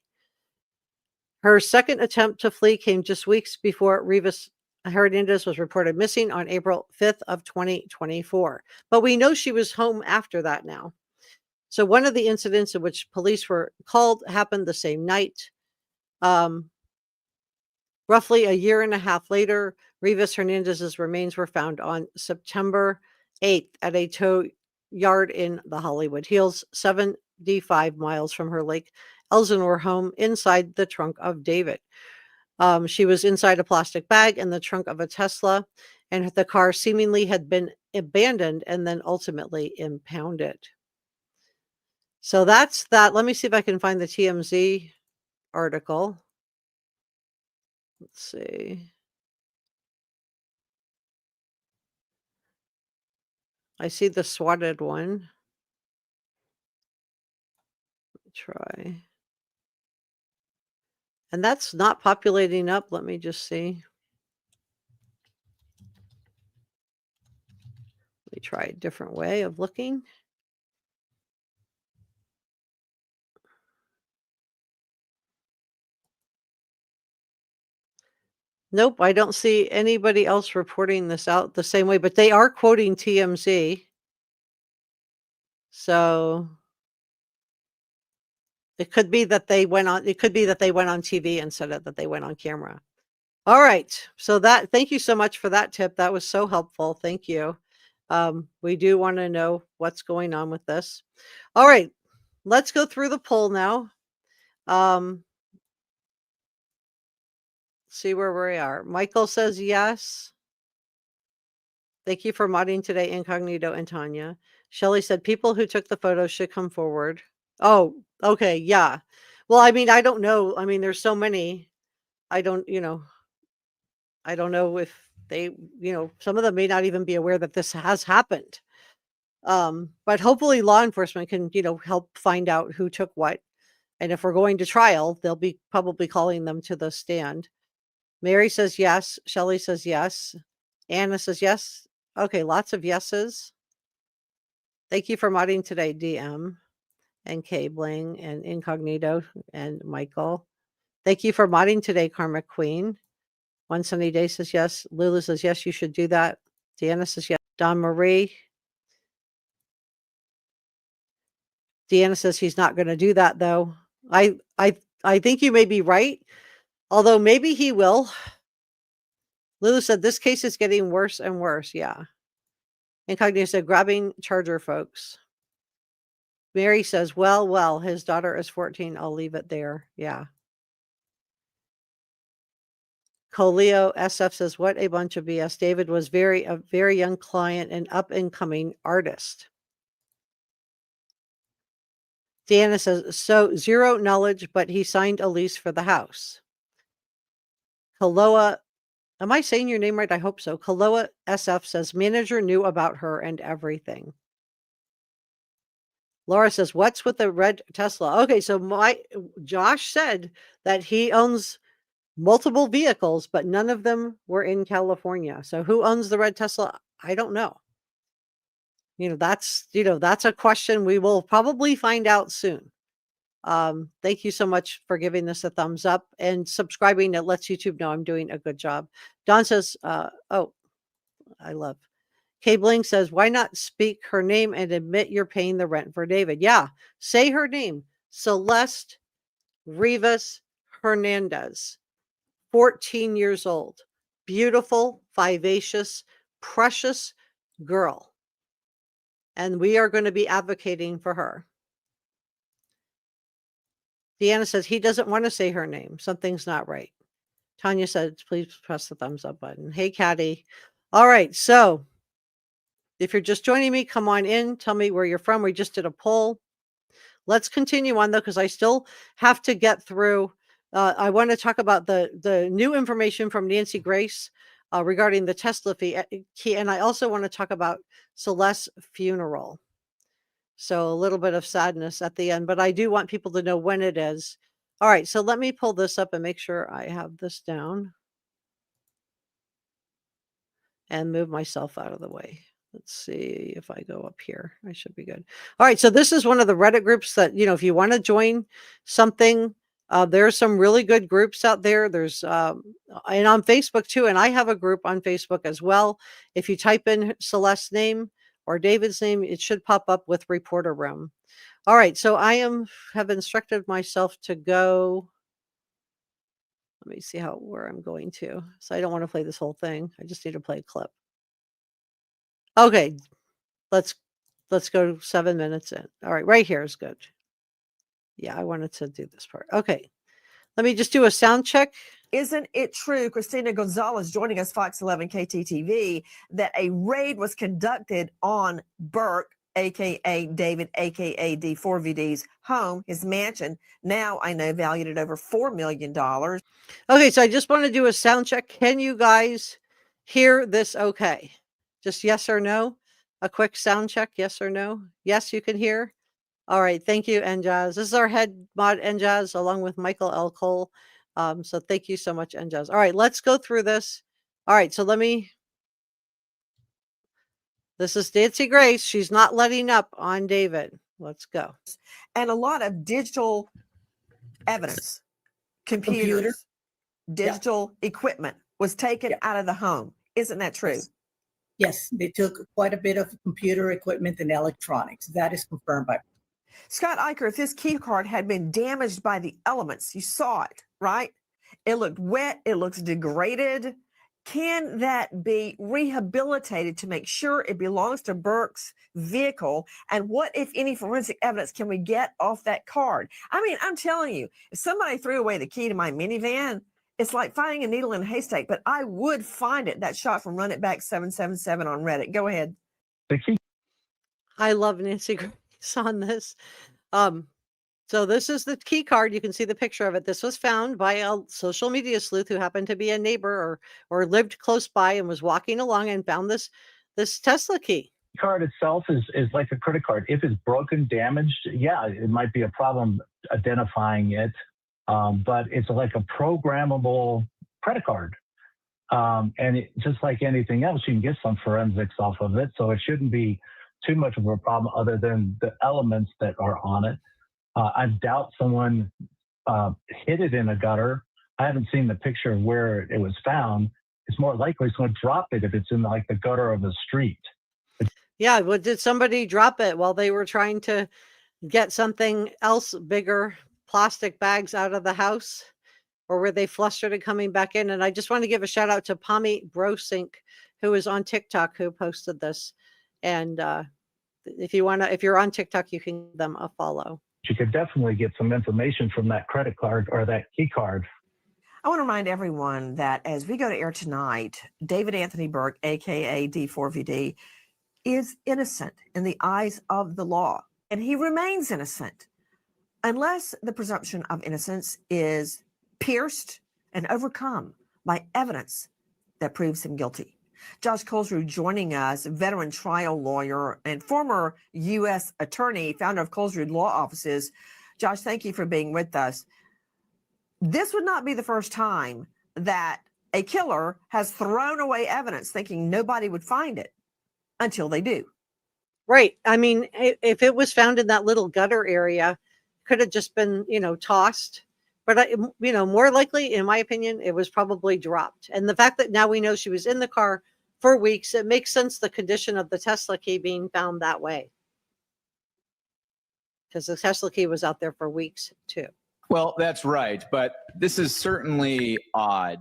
Her second attempt to flee came just weeks before Rivas Hernandez was reported missing on April 5th of 2024. But we know she was home after that now. So one of the incidents in which police were called happened the same night. Roughly a year and a half later, Rivas Hernandez's remains were found on September 8th at a tow yard in the Hollywood Hills, 75 miles from her Lake Elsinore home, inside the trunk of David. She was inside a plastic bag in the trunk of a Tesla, and the car seemingly had been abandoned and then ultimately impounded. So that's that. Let me see if I can find the TMZ article. Let's see. I see the swatted one. Let me try. And that's not populating up. Let me just see. Let me try a different way of looking. Nope, I don't see anybody else reporting this out the same way, but they are quoting TMZ. So it could be that they went on TV and said that they went on camera. All right. So thank you so much for that tip. That was so helpful. Thank you. We do want to know what's going on with this. All right. Let's go through the poll now. See where we are. Michael says yes. Thank you for modding today, Incognito and Tanya. Shelly said people who took the photos should come forward. Oh, okay. Yeah. Well, I mean, I don't know. I mean, there's so many. I don't know if they, some of them may not even be aware that this has happened. But hopefully law enforcement can, help find out who took what. And if we're going to trial, they'll be probably calling them to the stand. Mary says yes. Shelly says yes. Anna says yes. Okay, lots of yeses. Thank you for modding today, DM and K Bling and Incognito and Michael. Thank you for modding today, Karma Queen. One Sunny Day says yes. Lulu says yes, you should do that. Deanna says yes. Don Marie. Deanna says he's not going to do that though. I think you may be right, although maybe he will. Lulu said this case is getting worse and worse. Yeah. Incognito said grabbing charger folks. Mary says, well, his daughter is 14. I'll leave it there. Yeah. Coleo SF says, what a bunch of BS. David was a very young client and up and coming artist. Deanna says, so zero knowledge, but he signed a lease for the house. Kaloa, am I saying your name right? I hope so. Kaloa SF says, manager knew about her and everything. Laura says, what's with the red Tesla? Okay, so Josh said that he owns multiple vehicles, but none of them were in California. So who owns the red Tesla? I don't know. That's a question we will probably find out soon. Thank you so much for giving this a thumbs up and subscribing. It lets YouTube know I'm doing a good job. Don says, oh, I love. Kay Bling says, why not speak her name and admit you're paying the rent for David? Yeah, say her name. Celeste Rivas Hernandez, 14 years old, beautiful, vivacious, precious girl. And we are going to be advocating for her. Deanna says he doesn't want to say her name. Something's not right. Tanya said, please press the thumbs up button. Hey, Caddy. All right. So if you're just joining me, come on in. Tell me where you're from. We just did a poll. Let's continue on, though, because I still have to get through. I want to talk about the new information from Nancy Grace regarding the Tesla fee. And I also want to talk about Celeste's funeral. So a little bit of sadness at the end, but I do want people to know when it is. All right, so let me pull this up and make sure I have this down and move myself out of the way. Let's see if I go up here. I should be good. All right, so this is one of the Reddit groups that, if you want to join something, there's some really good groups out there. There's and on Facebook too, and I have a group on Facebook as well. If you type in Celeste's name or David's name, it should pop up with Reporter Room. All right, so have instructed myself to go. Let me see where I'm going to. So I don't want to play this whole thing. I just need to play a clip. Okay, let's go 7 minutes in. All right, right here is good. Yeah, I wanted to do this part. Okay, let me just do a sound check. Isn't it true, Christina Gonzalez joining us, Fox 11 KTTV, that a raid was conducted on Burke, aka David, aka D4Vd's home, his mansion, now I know valued at over $4 million. Okay, so I just want to do a sound check. Can you guys hear this okay? Just yes or no? A quick sound check, yes or no? Yes, you can hear? All right, thank you, NJazz. This is our head mod, NJazz, along with Michael L. Cole. So thank you so much, NJazz. All right, let's go through this. All right, so this is Nancy Grace. She's not letting up on David. Let's go. And a lot of digital evidence, computers, digital equipment was taken out of the home. Isn't that true? Yes, they took quite a bit of computer equipment and electronics. That is confirmed by Scott Eicher. If this key card had been damaged by the elements, you saw it, right? It looked wet. It looks degraded. Can that be rehabilitated to make sure it belongs to Burke's vehicle? And what, if any, forensic evidence can we get off that card? I mean, I'm telling you, if somebody threw away the key to my minivan, it's like finding a needle in a haystack, but I would find it. That shot from Run It Back 777 on Reddit. Go ahead. I love Nancy Grace on this. So this is the key card. You can see the picture of it. This was found by a social media sleuth who happened to be a neighbor or lived close by and was walking along and found this Tesla key. The card itself is like a credit card. If it's broken, damaged, yeah, it might be a problem identifying it. But it's like a programmable credit card. And just like anything else, you can get some forensics off of it. So it shouldn't be too much of a problem other than the elements that are on it. I doubt someone hid it in a gutter. I haven't seen the picture of where it was found. It's more likely someone dropped it if it's in like the gutter of the street. Yeah, well, did somebody drop it while they were trying to get something else, bigger plastic bags out of the house? Or were they flustered and coming back in? And I just want to give a shout out to Pommy Brosink, who is on TikTok, who posted this. And if you're on TikTok, you can give them a follow. You could definitely get some information from that credit card or that key card. I want to remind everyone that as we go to air tonight, David Anthony Burke, aka D4Vd, is innocent in the eyes of the law, and he remains innocent unless the presumption of innocence is pierced and overcome by evidence that proves him guilty. Josh Colesrud joining us, veteran trial lawyer and former U.S. attorney, founder of Colesrud Law Offices. Josh, thank you for being with us. This would not be the first time that a killer has thrown away evidence thinking nobody would find it until they do. Right. I mean, if it was found in that little gutter area, could have just been, tossed. But, more likely, in my opinion, it was probably dropped. And the fact that now we know she was in the car for weeks, it makes sense the condition of the Tesla key being found that way. Because the Tesla key was out there for weeks, too. Well, that's right. But this is certainly odd,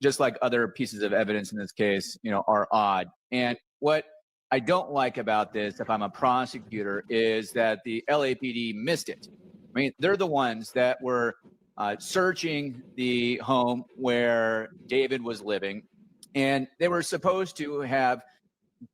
just like other pieces of evidence in this case, are odd. And what I don't like about this, if I'm a prosecutor, is that the LAPD missed it. I mean, they're the ones that were searching the home where David was living, and they were supposed to have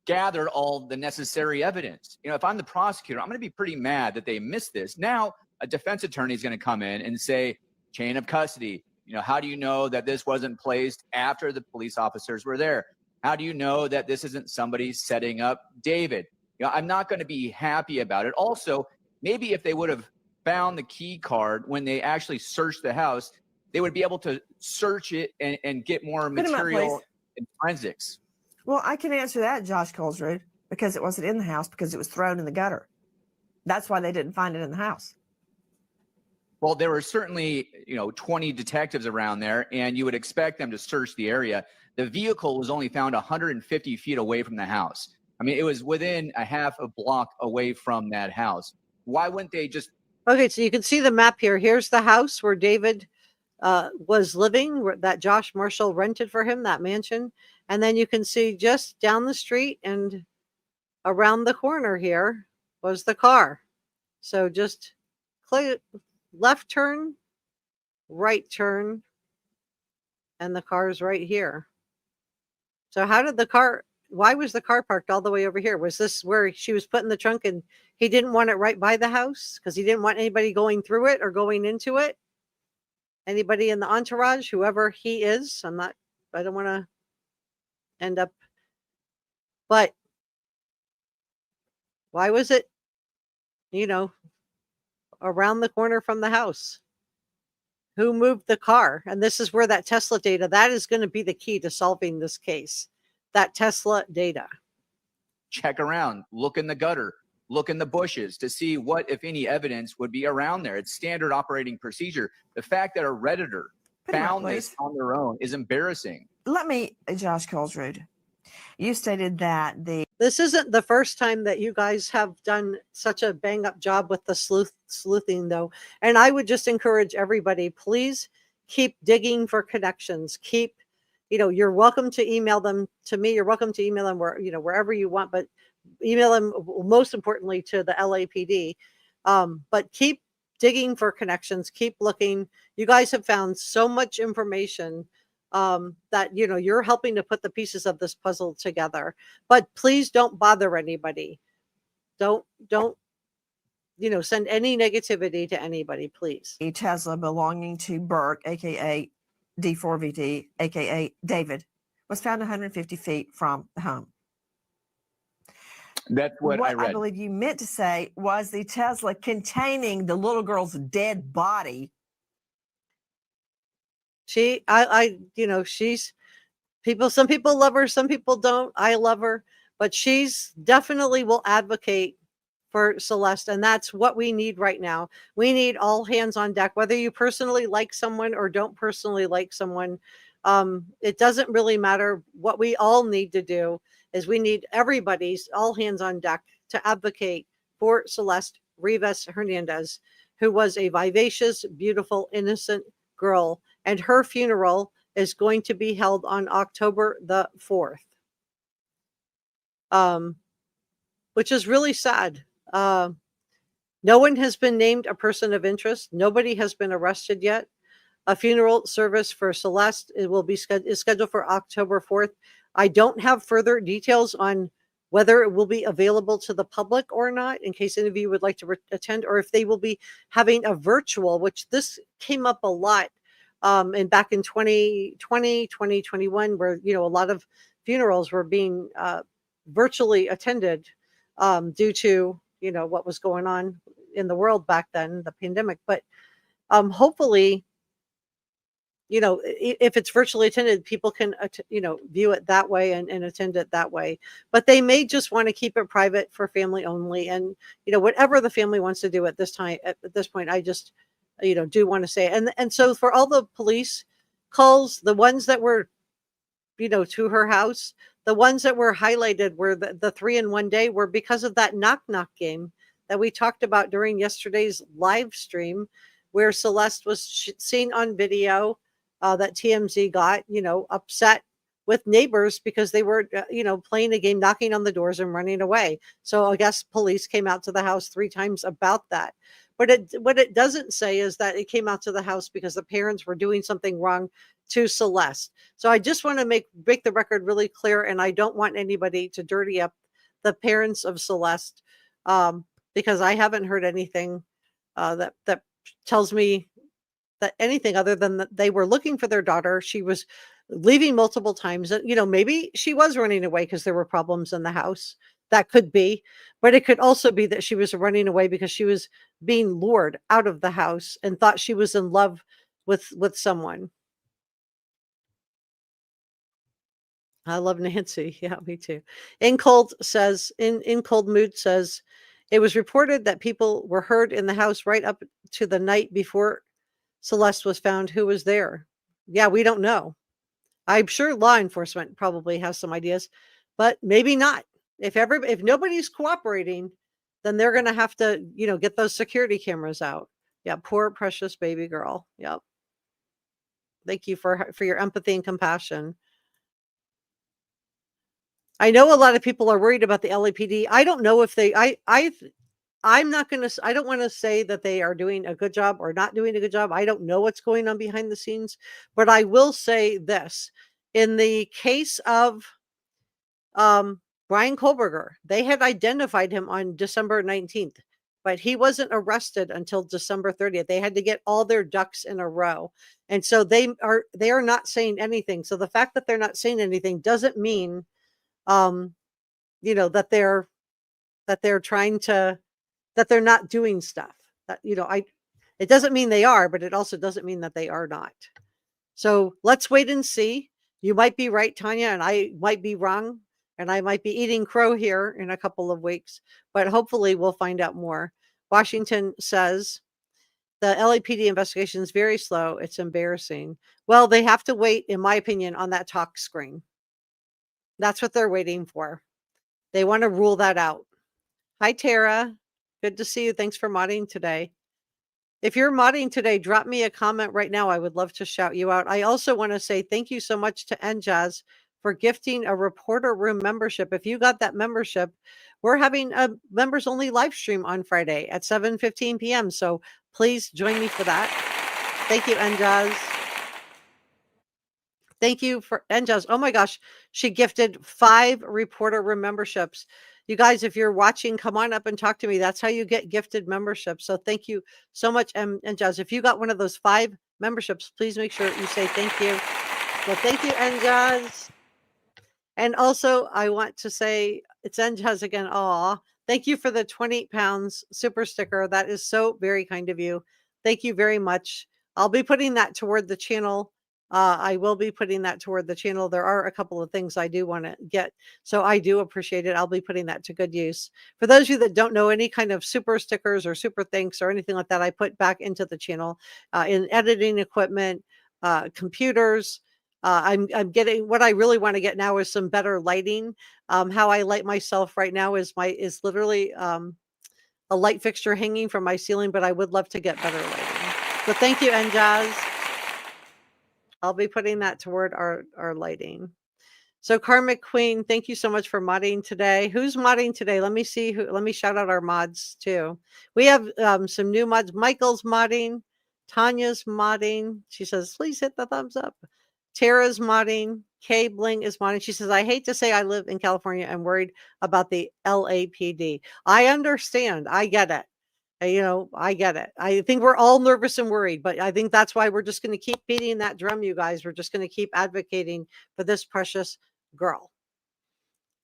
gathered all the necessary evidence. If I'm the prosecutor, I'm going to be pretty mad that they missed this. Now, a defense attorney is going to come in and say, chain of custody. How do you know that this wasn't placed after the police officers were there? How do you know that this isn't somebody setting up David? I'm not going to be happy about it. Also, maybe if they would have found the key card when they actually searched the house, they would be able to search it and get more Put 'em up, material please. and forensics. Well, I can answer that, Josh Colesrud, because it wasn't in the house because it was thrown in the gutter. That's why they didn't find it in the house. Well, there were certainly, 20 detectives around there, and you would expect them to search the area. The vehicle was only found 150 feet away from the house. I mean, it was within a half a block away from that house. Why wouldn't they just? Okay, so you can see the map here. Here's the house where David was living, that Josh Marshall rented for him, that mansion. And then you can see just down the street and around the corner here was the car. So just left turn, right turn, and the car's right here. So why was the car parked all the way over here? Was this where she was put in the trunk and he didn't want it right by the house because he didn't want anybody going through it or going into it? Anybody in the entourage, whoever he is, I don't want to end up, but why was it, around the corner from the house? Who moved the car? And this is where that Tesla data, that is going to be the key to solving this case. That Tesla data. Check around, look in the gutter, look in the bushes to see what, if any, evidence would be around there. It's standard operating procedure. The fact that a Redditor Put 'em up, found this please. on their own is embarrassing. Let me, Josh Colesrud, you stated that This isn't the first time that you guys have done such a bang up job with the sleuthing, though. And I would just encourage everybody, please keep digging for connections. You're welcome to email them to me. You're welcome to email them wherever you want, but email them most importantly to the LAPD. But keep digging for connections. Keep looking. You guys have found so much information that you're helping to put the pieces of this puzzle together. But please don't bother anybody. Don't send any negativity to anybody, please. a Tesla belonging to Burke, aka D4Vd, aka David, was found 150 feet from the home. That's what I read. I believe you meant to say was the Tesla containing the little girl's dead body. She's some people love her, some people don't. I love her, but she's definitely will advocate for Celeste. And that's what we need right now. We need all hands on deck, whether you personally like someone or don't personally like someone. It doesn't really matter. What we all need to do is we need everybody's all hands on deck to advocate for Celeste Rivas Hernandez, who was a vivacious, beautiful, innocent girl. And her funeral is going to be held on October the 4th, which is really sad. No one has been named a person of interest. Nobody has been arrested yet. A funeral service for Celeste is scheduled for October 4th. I don't have further details on whether it will be available to the public or not, in case any of you would like to attend, or if they will be having a virtual, which this came up a lot and back in 2020, 2021, where, a lot of funerals were being virtually attended due to, what was going on in the world back then, the pandemic. But hopefully, if it's virtually attended, people can, view it that way and attend it that way. But they may just want to keep it private for family only. And, whatever the family wants to do at this time, at this point, I just, do want to say. And so for all the police calls, the ones that were, to her house, the ones that were highlighted were the 3 in 1 day were because of that knock knock game that we talked about during yesterday's live stream, where Celeste was seen on video that TMZ got, upset with neighbors because they were, playing a game, knocking on the doors and running away. So I guess police came out to the house 3 times about that. But what it doesn't say is that it came out to the house because the parents were doing something wrong to Celeste. So I just want to make the record really clear, and I don't want anybody to dirty up the parents of Celeste because I haven't heard anything that tells me that anything other than that they were looking for their daughter. She was leaving multiple times, and maybe she was running away because there were problems in the house. That could be, but it could also be that she was running away because she was being lured out of the house and thought she was in love with someone. I love Nancy. Yeah, me too. In cold mood says, it was reported that people were heard in the house right up to the night before Celeste was found. Who was there? Yeah, we don't know. I'm sure law enforcement probably has some ideas, but maybe not. If nobody's cooperating, then they're going to have to, get those security cameras out. Yeah, poor precious baby girl. Yep. Thank you for your empathy and compassion. I know a lot of people are worried about the LAPD. I don't know if I'm not going to, I don't want to say that they are doing a good job or not doing a good job. I don't know what's going on behind the scenes, but I will say this. In the case of Brian Kohlberger, they had identified him on December 19th, but he wasn't arrested until December 30th. They had to get all their ducks in a row. And so they are not saying anything. So the fact that they're not saying anything doesn't mean that they're trying to, that they're not doing stuff. That, it doesn't mean they are, but it also doesn't mean that they are not. So let's wait and see. You might be right, Tanya, and I might be wrong, and I might be eating crow here in a couple of weeks, but hopefully we'll find out more. Washington says the LAPD investigation is very slow. It's embarrassing. Well, they have to wait, in my opinion, on that talk screen. That's what they're waiting for. They want to rule that out. Hi, Tara. Good to see you. Thanks for modding today. If you're modding today, drop me a comment right now. I would love to shout you out. I also want to say thank you so much to NJazz for gifting a reporter room membership. If you got that membership, we're having a members only live stream on Friday at 7:15 p.m. So please join me for that. Thank you, NJazz. Thank you for NJazz. Oh my gosh, she gifted 5 reporter room memberships. You guys, if you're watching, come on up and talk to me. That's how you get gifted memberships. So thank you so much, NJazz. If you got one of those 5 memberships, please make sure you say thank you. Well, thank you, NJazz. And also, I want to say it's NJazz again. Aw, thank you for the 20 pounds super sticker. That is so very kind of you. Thank you very much. I'll be putting that toward the channel. I will be putting that toward the channel. There are a couple of things I do want to get, so I do appreciate it. I'll be putting that to good use. For those of you that don't know, any kind of super stickers or super thanks or anything like that, I put back into the channel in editing equipment, computers. I'm getting, what I really want to get now is some better lighting. How I light myself right now is literally a light fixture hanging from my ceiling, but I would love to get better lighting. So thank you, NJazz. I'll be putting that toward our lighting. So Karmic Queen, thank you so much for modding today. Who's modding today? Let me see let me shout out our mods too. We have some new mods. Michael's modding. Tanya's modding. She says, please hit the thumbs up. Tara's modding. Kay Bling is modding. She says, I hate to say I live in California. I'm worried about the LAPD. I understand. I get it. I get it. I think we're all nervous and worried, but I think that's why we're just going to keep beating that drum, you guys. We're just going to keep advocating for this precious girl.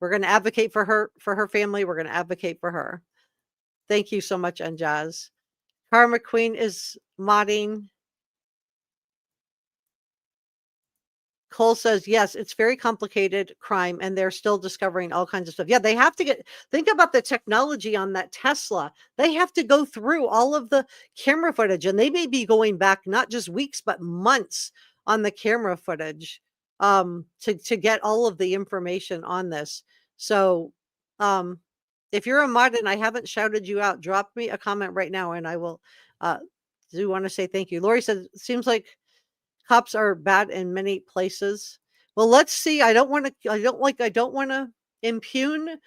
We're going to advocate for her family. We're going to advocate for her. Thank you so much, NJazz. Karma Queen is modding. Cole says, yes, it's very complicated crime and they're still discovering all kinds of stuff. Yeah, they have to think about the technology on that Tesla. They have to go through all of the camera footage and they may be going back not just weeks, but months on the camera footage to get all of the information on this. So if you're a mod and I haven't shouted you out, drop me a comment right now and I will do want to say thank you. Lori said, it seems like cops are bad in many places. Well, let's see. I don't want to impugn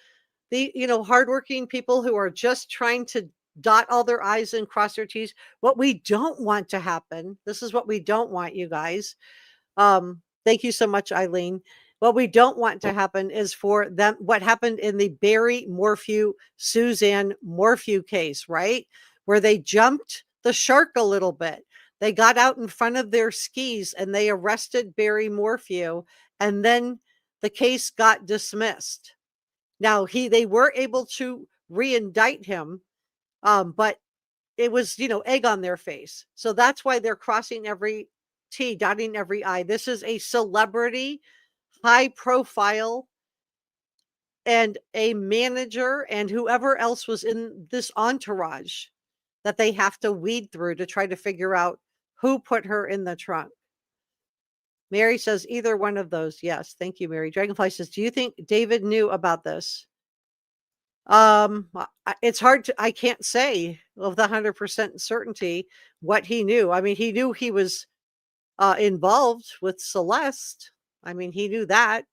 the, hardworking people who are just trying to dot all their I's and cross their T's. What we don't want to happen, this is what we don't want, you guys. Thank you so much, Eileen. What we don't want to happen is for them, what happened in the Barry Morphew, Suzanne Morphew case, right? Where they jumped the shark a little bit. They got out in front of their skis and they arrested Barry Morphew, and then the case got dismissed. Now they were able to re-indict him, but it was, egg on their face. So that's why they're crossing every T, dotting every I. This is a celebrity, high profile, and a manager and whoever else was in this entourage that they have to weed through to try to figure out who put her in the trunk. Mary says either one of those. Yes. Thank you, Mary. Dragonfly says, do you think David knew about this? It's hard to, I can't say with 100% certainty what he knew. I mean, he knew he was involved with Celeste. I mean, he knew that.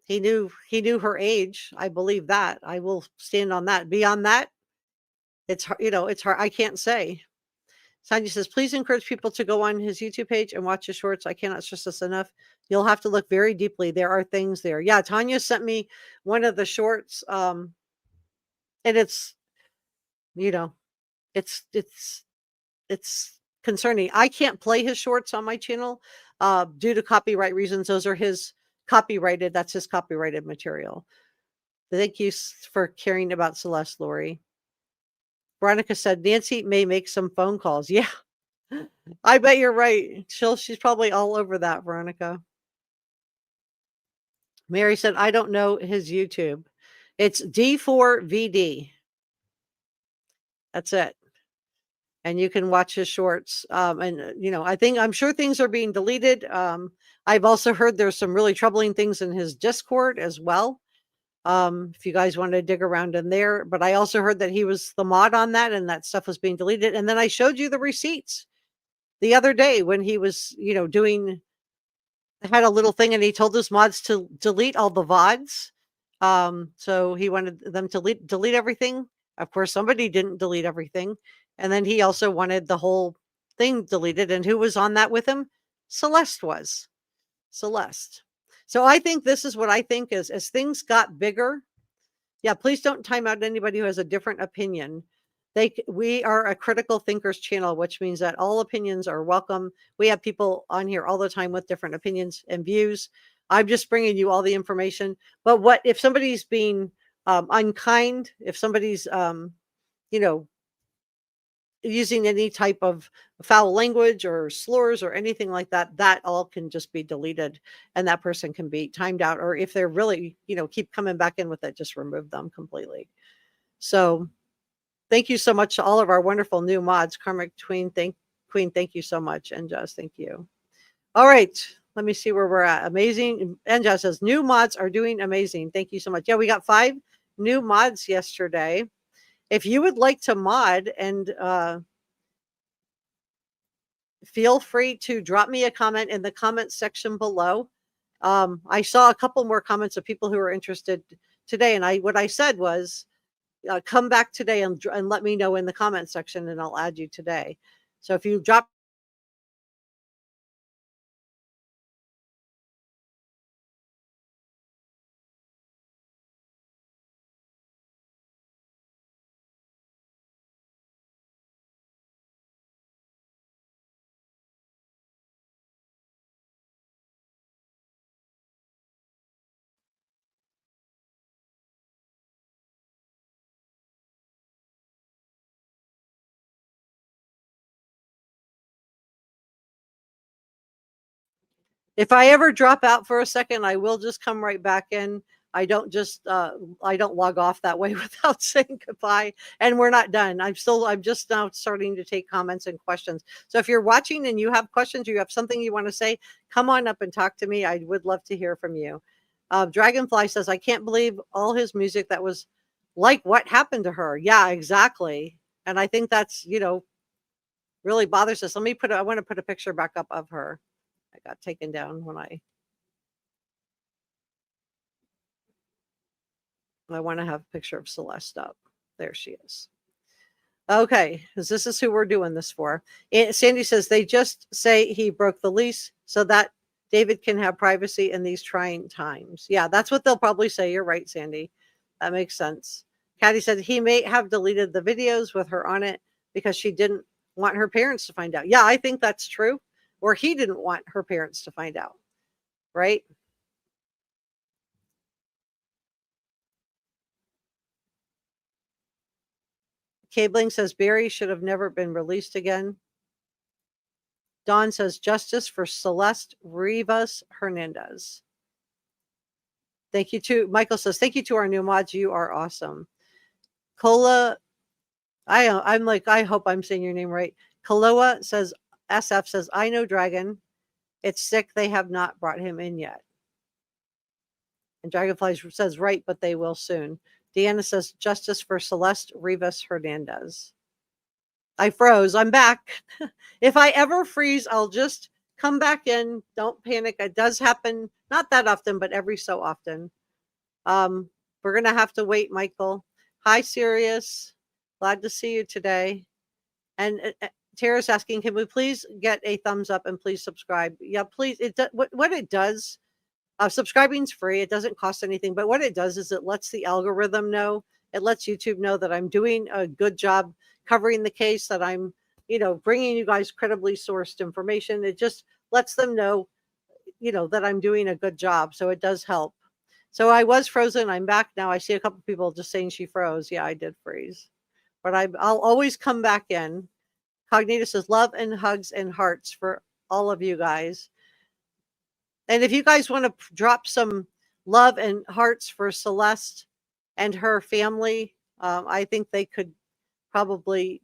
He knew her age. I believe that. I will stand on that. Beyond that, it's hard, it's hard. I can't say. Sandy says, please encourage people to go on his YouTube page and watch his shorts. I cannot stress this enough. You'll have to look very deeply. There are things there. Yeah, Tanya sent me one of the shorts. And it's, it's concerning. I can't play his shorts on my channel due to copyright reasons. Those are his copyrighted. That's his copyrighted material. Thank you for caring about Celeste, Lori. Veronica said Nancy may make some phone calls. Yeah, I bet you're right. She's probably all over that, Veronica. Mary said, I don't know his YouTube. It's D4Vd. That's it. And you can watch his shorts. I'm sure things are being deleted. I've also heard there's some really troubling things in his Discord as well. If you guys want to dig around in there, but I also heard that he was the mod on that and that stuff was being deleted. And then I showed you the receipts the other day when he was, had a little thing and he told his mods to delete all the VODs. So he wanted them to delete everything. Of course, somebody didn't delete everything. And then he also wanted the whole thing deleted. And who was on that with him? Celeste was. Celeste. So I think this is what I think is, as things got bigger, yeah, please don't time out anybody who has a different opinion. We are a critical thinkers channel, which means that all opinions are welcome. We have people on here all the time with different opinions and views. I'm just bringing you all the information. But what if somebody's being unkind, if somebody's, using any type of foul language or slurs or anything like that, that all can just be deleted and that person can be timed out. Or if they're really, keep coming back in with it, just remove them completely. So thank you so much to all of our wonderful new mods. Karmic Queen, thank you so much. And Just, thank you. All right. Let me see where we're at. Amazing. And Just says new mods are doing amazing. Thank you so much. Yeah, we got 5 new mods yesterday. If you would like to mod and feel free to drop me a comment in the comment section below. I saw a couple more comments of people who are interested today. And what I said was, come back today and let me know in the comment section and I'll add you today. So if you drop if I ever drop out for a second, I will just come right back in. I don't log off that way without saying goodbye. And we're not done. I'm just now starting to take comments and questions. So if you're watching and you have questions, you have something you want to say, come on up and talk to me. I would love to hear from you. Dragonfly says, I can't believe all his music that was like what happened to her. Yeah, exactly. And I think that's, really bothers us. I want to put a picture back up of her. I got taken down when I want to have a picture of Celeste up. There she is. Okay, because this is who we're doing this for. Sandy says they just say he broke the lease so that David can have privacy in these trying times. Yeah, that's what they'll probably say. You're right, Sandy. That makes sense. Patty said he may have deleted the videos with her on it because she didn't want her parents to find out. Yeah, I think that's true. Or he didn't want her parents to find out, right? Cabling says Barry should have never been released again. Dawn says justice for Celeste Rivas Hernandez. Thank you to Michael says, thank you to our new mods. You are awesome. Kola, I'm like, I hope I'm saying your name right. Kaloa says, SF says, I know Dragon. It's sick they have not brought him in yet. And Dragonfly says, right, but they will soon. Deanna says, justice for Celeste Rivas Hernandez. I froze. I'm back. If I ever freeze, I'll just come back in. Don't panic. It does happen. Not that often, but every so often. We're going to have to wait, Michael. Hi, Sirius. Glad to see you today. And Tara's asking, can we please get a thumbs up and please subscribe? Yeah, please. What it does, subscribing's free. It doesn't cost anything. But what it does is it lets the algorithm know. It lets YouTube know that I'm doing a good job covering the case, that I'm, bringing you guys credibly sourced information. It just lets them know, that I'm doing a good job. So it does help. So I was frozen. I'm back now. I see a couple people just saying she froze. Yeah, I did freeze. But I'll always come back in. Cognito says love and hugs and hearts for all of you guys. And if you guys want to drop some love and hearts for Celeste and her family, I think they could probably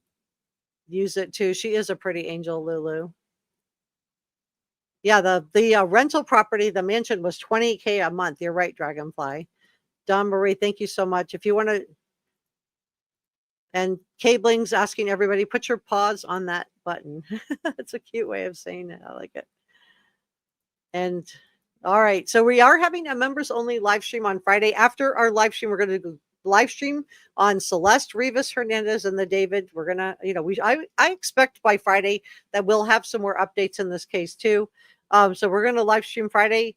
use it too. She is a pretty angel, Lulu. Yeah, the rental property, the mansion was $20,000 a month. You're right, Dragonfly. Don Marie, thank you so much. If you want to, and Cabling's asking everybody, put your paws on that button. It's a cute way of saying it. I like it. And all right, so we are having a members only live stream on Friday. After our live stream, we're going to do live stream on Celeste Rivas Hernandez and the David. We're gonna, I expect by Friday that we'll have some more updates in this case too. So we're going to live stream Friday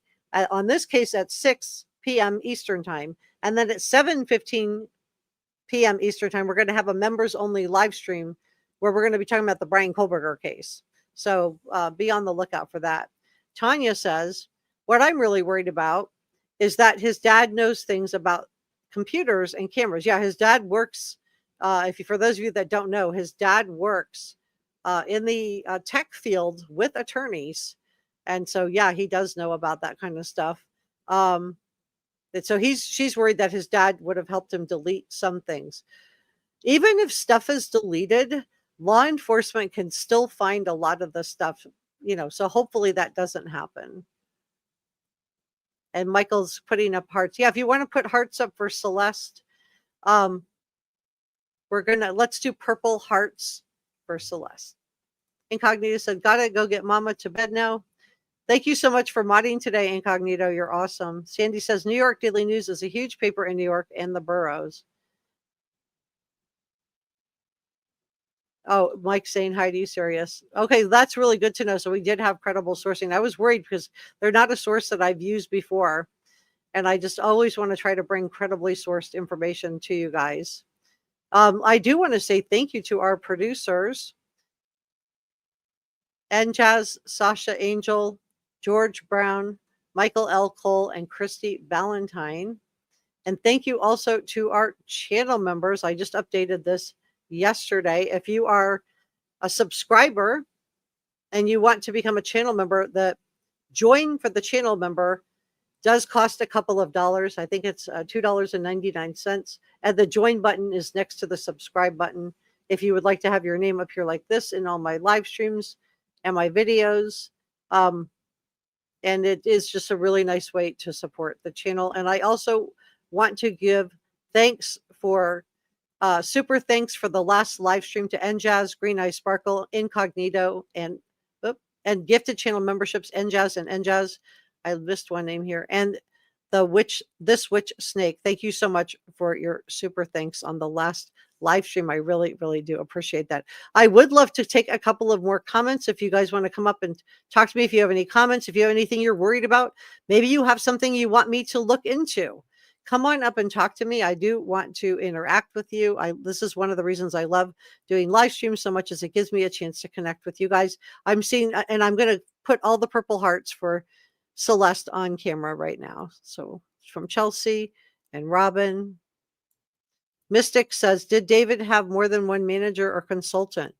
on this case at 6 p.m. Eastern time, and then at 7:15 p.m. Eastern time, we're going to have a members only live stream where we're going to be talking about the Brian Kohlberger case. So be on the lookout for that. Tanya says, what I'm really worried about is that his dad knows things about computers and cameras. Yeah, his dad works. For those of you that don't know, his dad works in the tech field with attorneys. And so, yeah, he does know about that kind of stuff. So she's worried that his dad would have helped him delete some things. Even if stuff is deleted, law enforcement can still find a lot of the stuff, so hopefully that doesn't happen. And Michael's putting up hearts. Yeah, if you want to put hearts up for Celeste, let's do purple hearts for Celeste. Incognito said, gotta go get mama to bed now. Thank you so much for modding today, Incognito. You're awesome. Sandy says, New York Daily News is a huge paper in New York and the boroughs. Oh, Mike's saying hi to you, Sirius. Okay, that's really good to know. So we did have credible sourcing. I was worried because they're not a source that I've used before. And I just always want to try to bring credibly sourced information to you guys. I do want to say thank you to our producers. Njaz, Sasha Angel, George Brown, Michael L. Cole, and Christy Valentine. And thank you also to our channel members. I just updated this yesterday. If you are a subscriber and you want to become a channel member, the join for the channel member does cost a couple of dollars. I think it's $2.99. And the join button is next to the subscribe button. If you would like to have your name up here like this in all my live streams and my videos. And it is just a really nice way to support the channel. And I also want to give thanks for super thanks for the last live stream to Njaz, Green Eye Sparkle, Incognito, and gifted channel memberships, Njaz and Njaz. I missed one name here. And this witch snake. Thank you so much for your super thanks on the last live stream. I really, really do appreciate that. I would love to take a couple of more comments. If you guys want to come up and talk to me, if you have any comments, if you have anything you're worried about, maybe you have something you want me to look into. Come on up and talk to me. I do want to interact with you. This is one of the reasons I love doing live streams so much, as it gives me a chance to connect with you guys. I'm seeing, and I'm going to put all the purple hearts for Celeste on camera right now. So from Chelsea and Robin Mystic says, did David have more than one manager or consultant?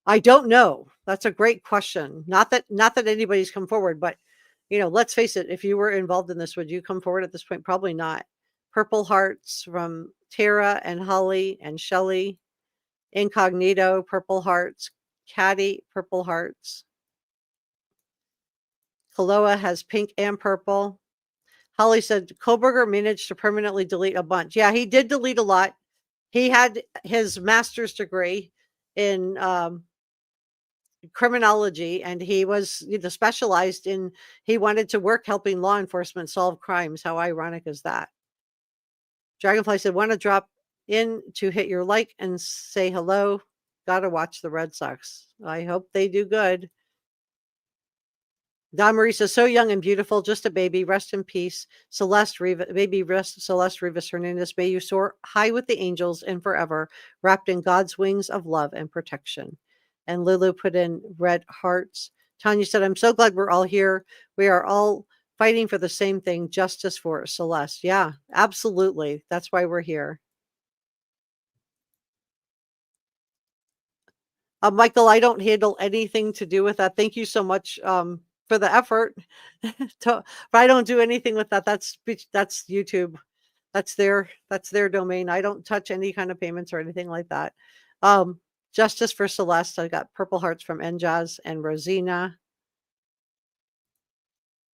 I don't know. That's a great question. Not that anybody's come forward, but let's face it, if you were involved in this, would you come forward at this point? Probably not. Purple hearts from Tara and Holly and Shelly. Incognito, purple hearts. Caddy, purple hearts. Kaloa has pink and purple. Holly said Koberger managed to permanently delete a bunch. Yeah, he did delete a lot. He had his master's degree in criminology, and he was specialized in, he wanted to work helping law enforcement solve crimes. How ironic is that? Dragonfly said, want to drop in to hit your like and say hello. Gotta watch the Red Sox. I hope they do good. Don Marie says, so young and beautiful, just a baby. Rest in peace. Celeste Rivas, baby rest, Celeste Rivas Hernandez. May you soar high with the angels and forever, wrapped in God's wings of love and protection. And Lulu put in red hearts. Tanya said, I'm so glad we're all here. We are all fighting for the same thing, justice for Celeste. Yeah, absolutely. That's why we're here. Michael, I don't handle anything to do with that. Thank you so much for the effort. But I don't do anything with that. That's YouTube. That's their domain. I don't touch any kind of payments or anything like that. Justice for Celeste. I got purple hearts from Njaz and Rosina.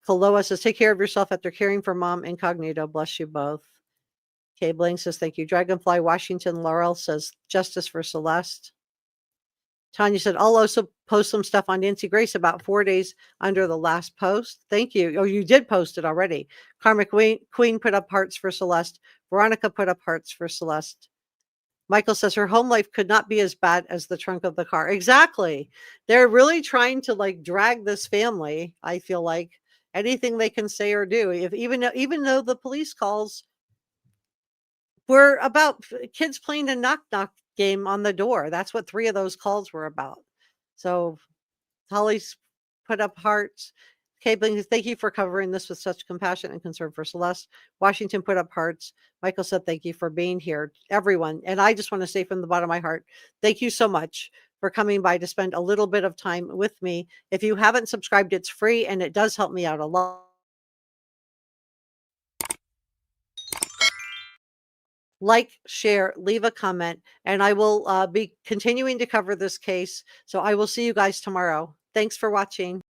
Kaloa says, take care of yourself after caring for mom. Incognito. Bless you both. Kay Bling says, thank you. Dragonfly Washington Laurel says, justice for Celeste. Tanya said, I'll also post some stuff on Nancy Grace about 4 days under the last post. Thank you. Oh, you did post it already. Karmic Queen put up hearts for Celeste. Veronica put up hearts for Celeste. Michael says her home life could not be as bad as the trunk of the car. Exactly. They're really trying to drag this family. I feel like anything they can say or do, even though the police calls were about kids playing a knock-knock game on the door. That's what 3 of those calls were about. So Holly's put up hearts. Cabling, thank you for covering this with such compassion and concern for Celeste. Washington put up hearts. Michael said, thank you for being here, everyone. And I just want to say from the bottom of my heart, thank you so much for coming by to spend a little bit of time with me. If you haven't subscribed, it's free and it does help me out a lot. Like, share, leave a comment, and I will be continuing to cover this case. So I will see you guys tomorrow. Thanks for watching.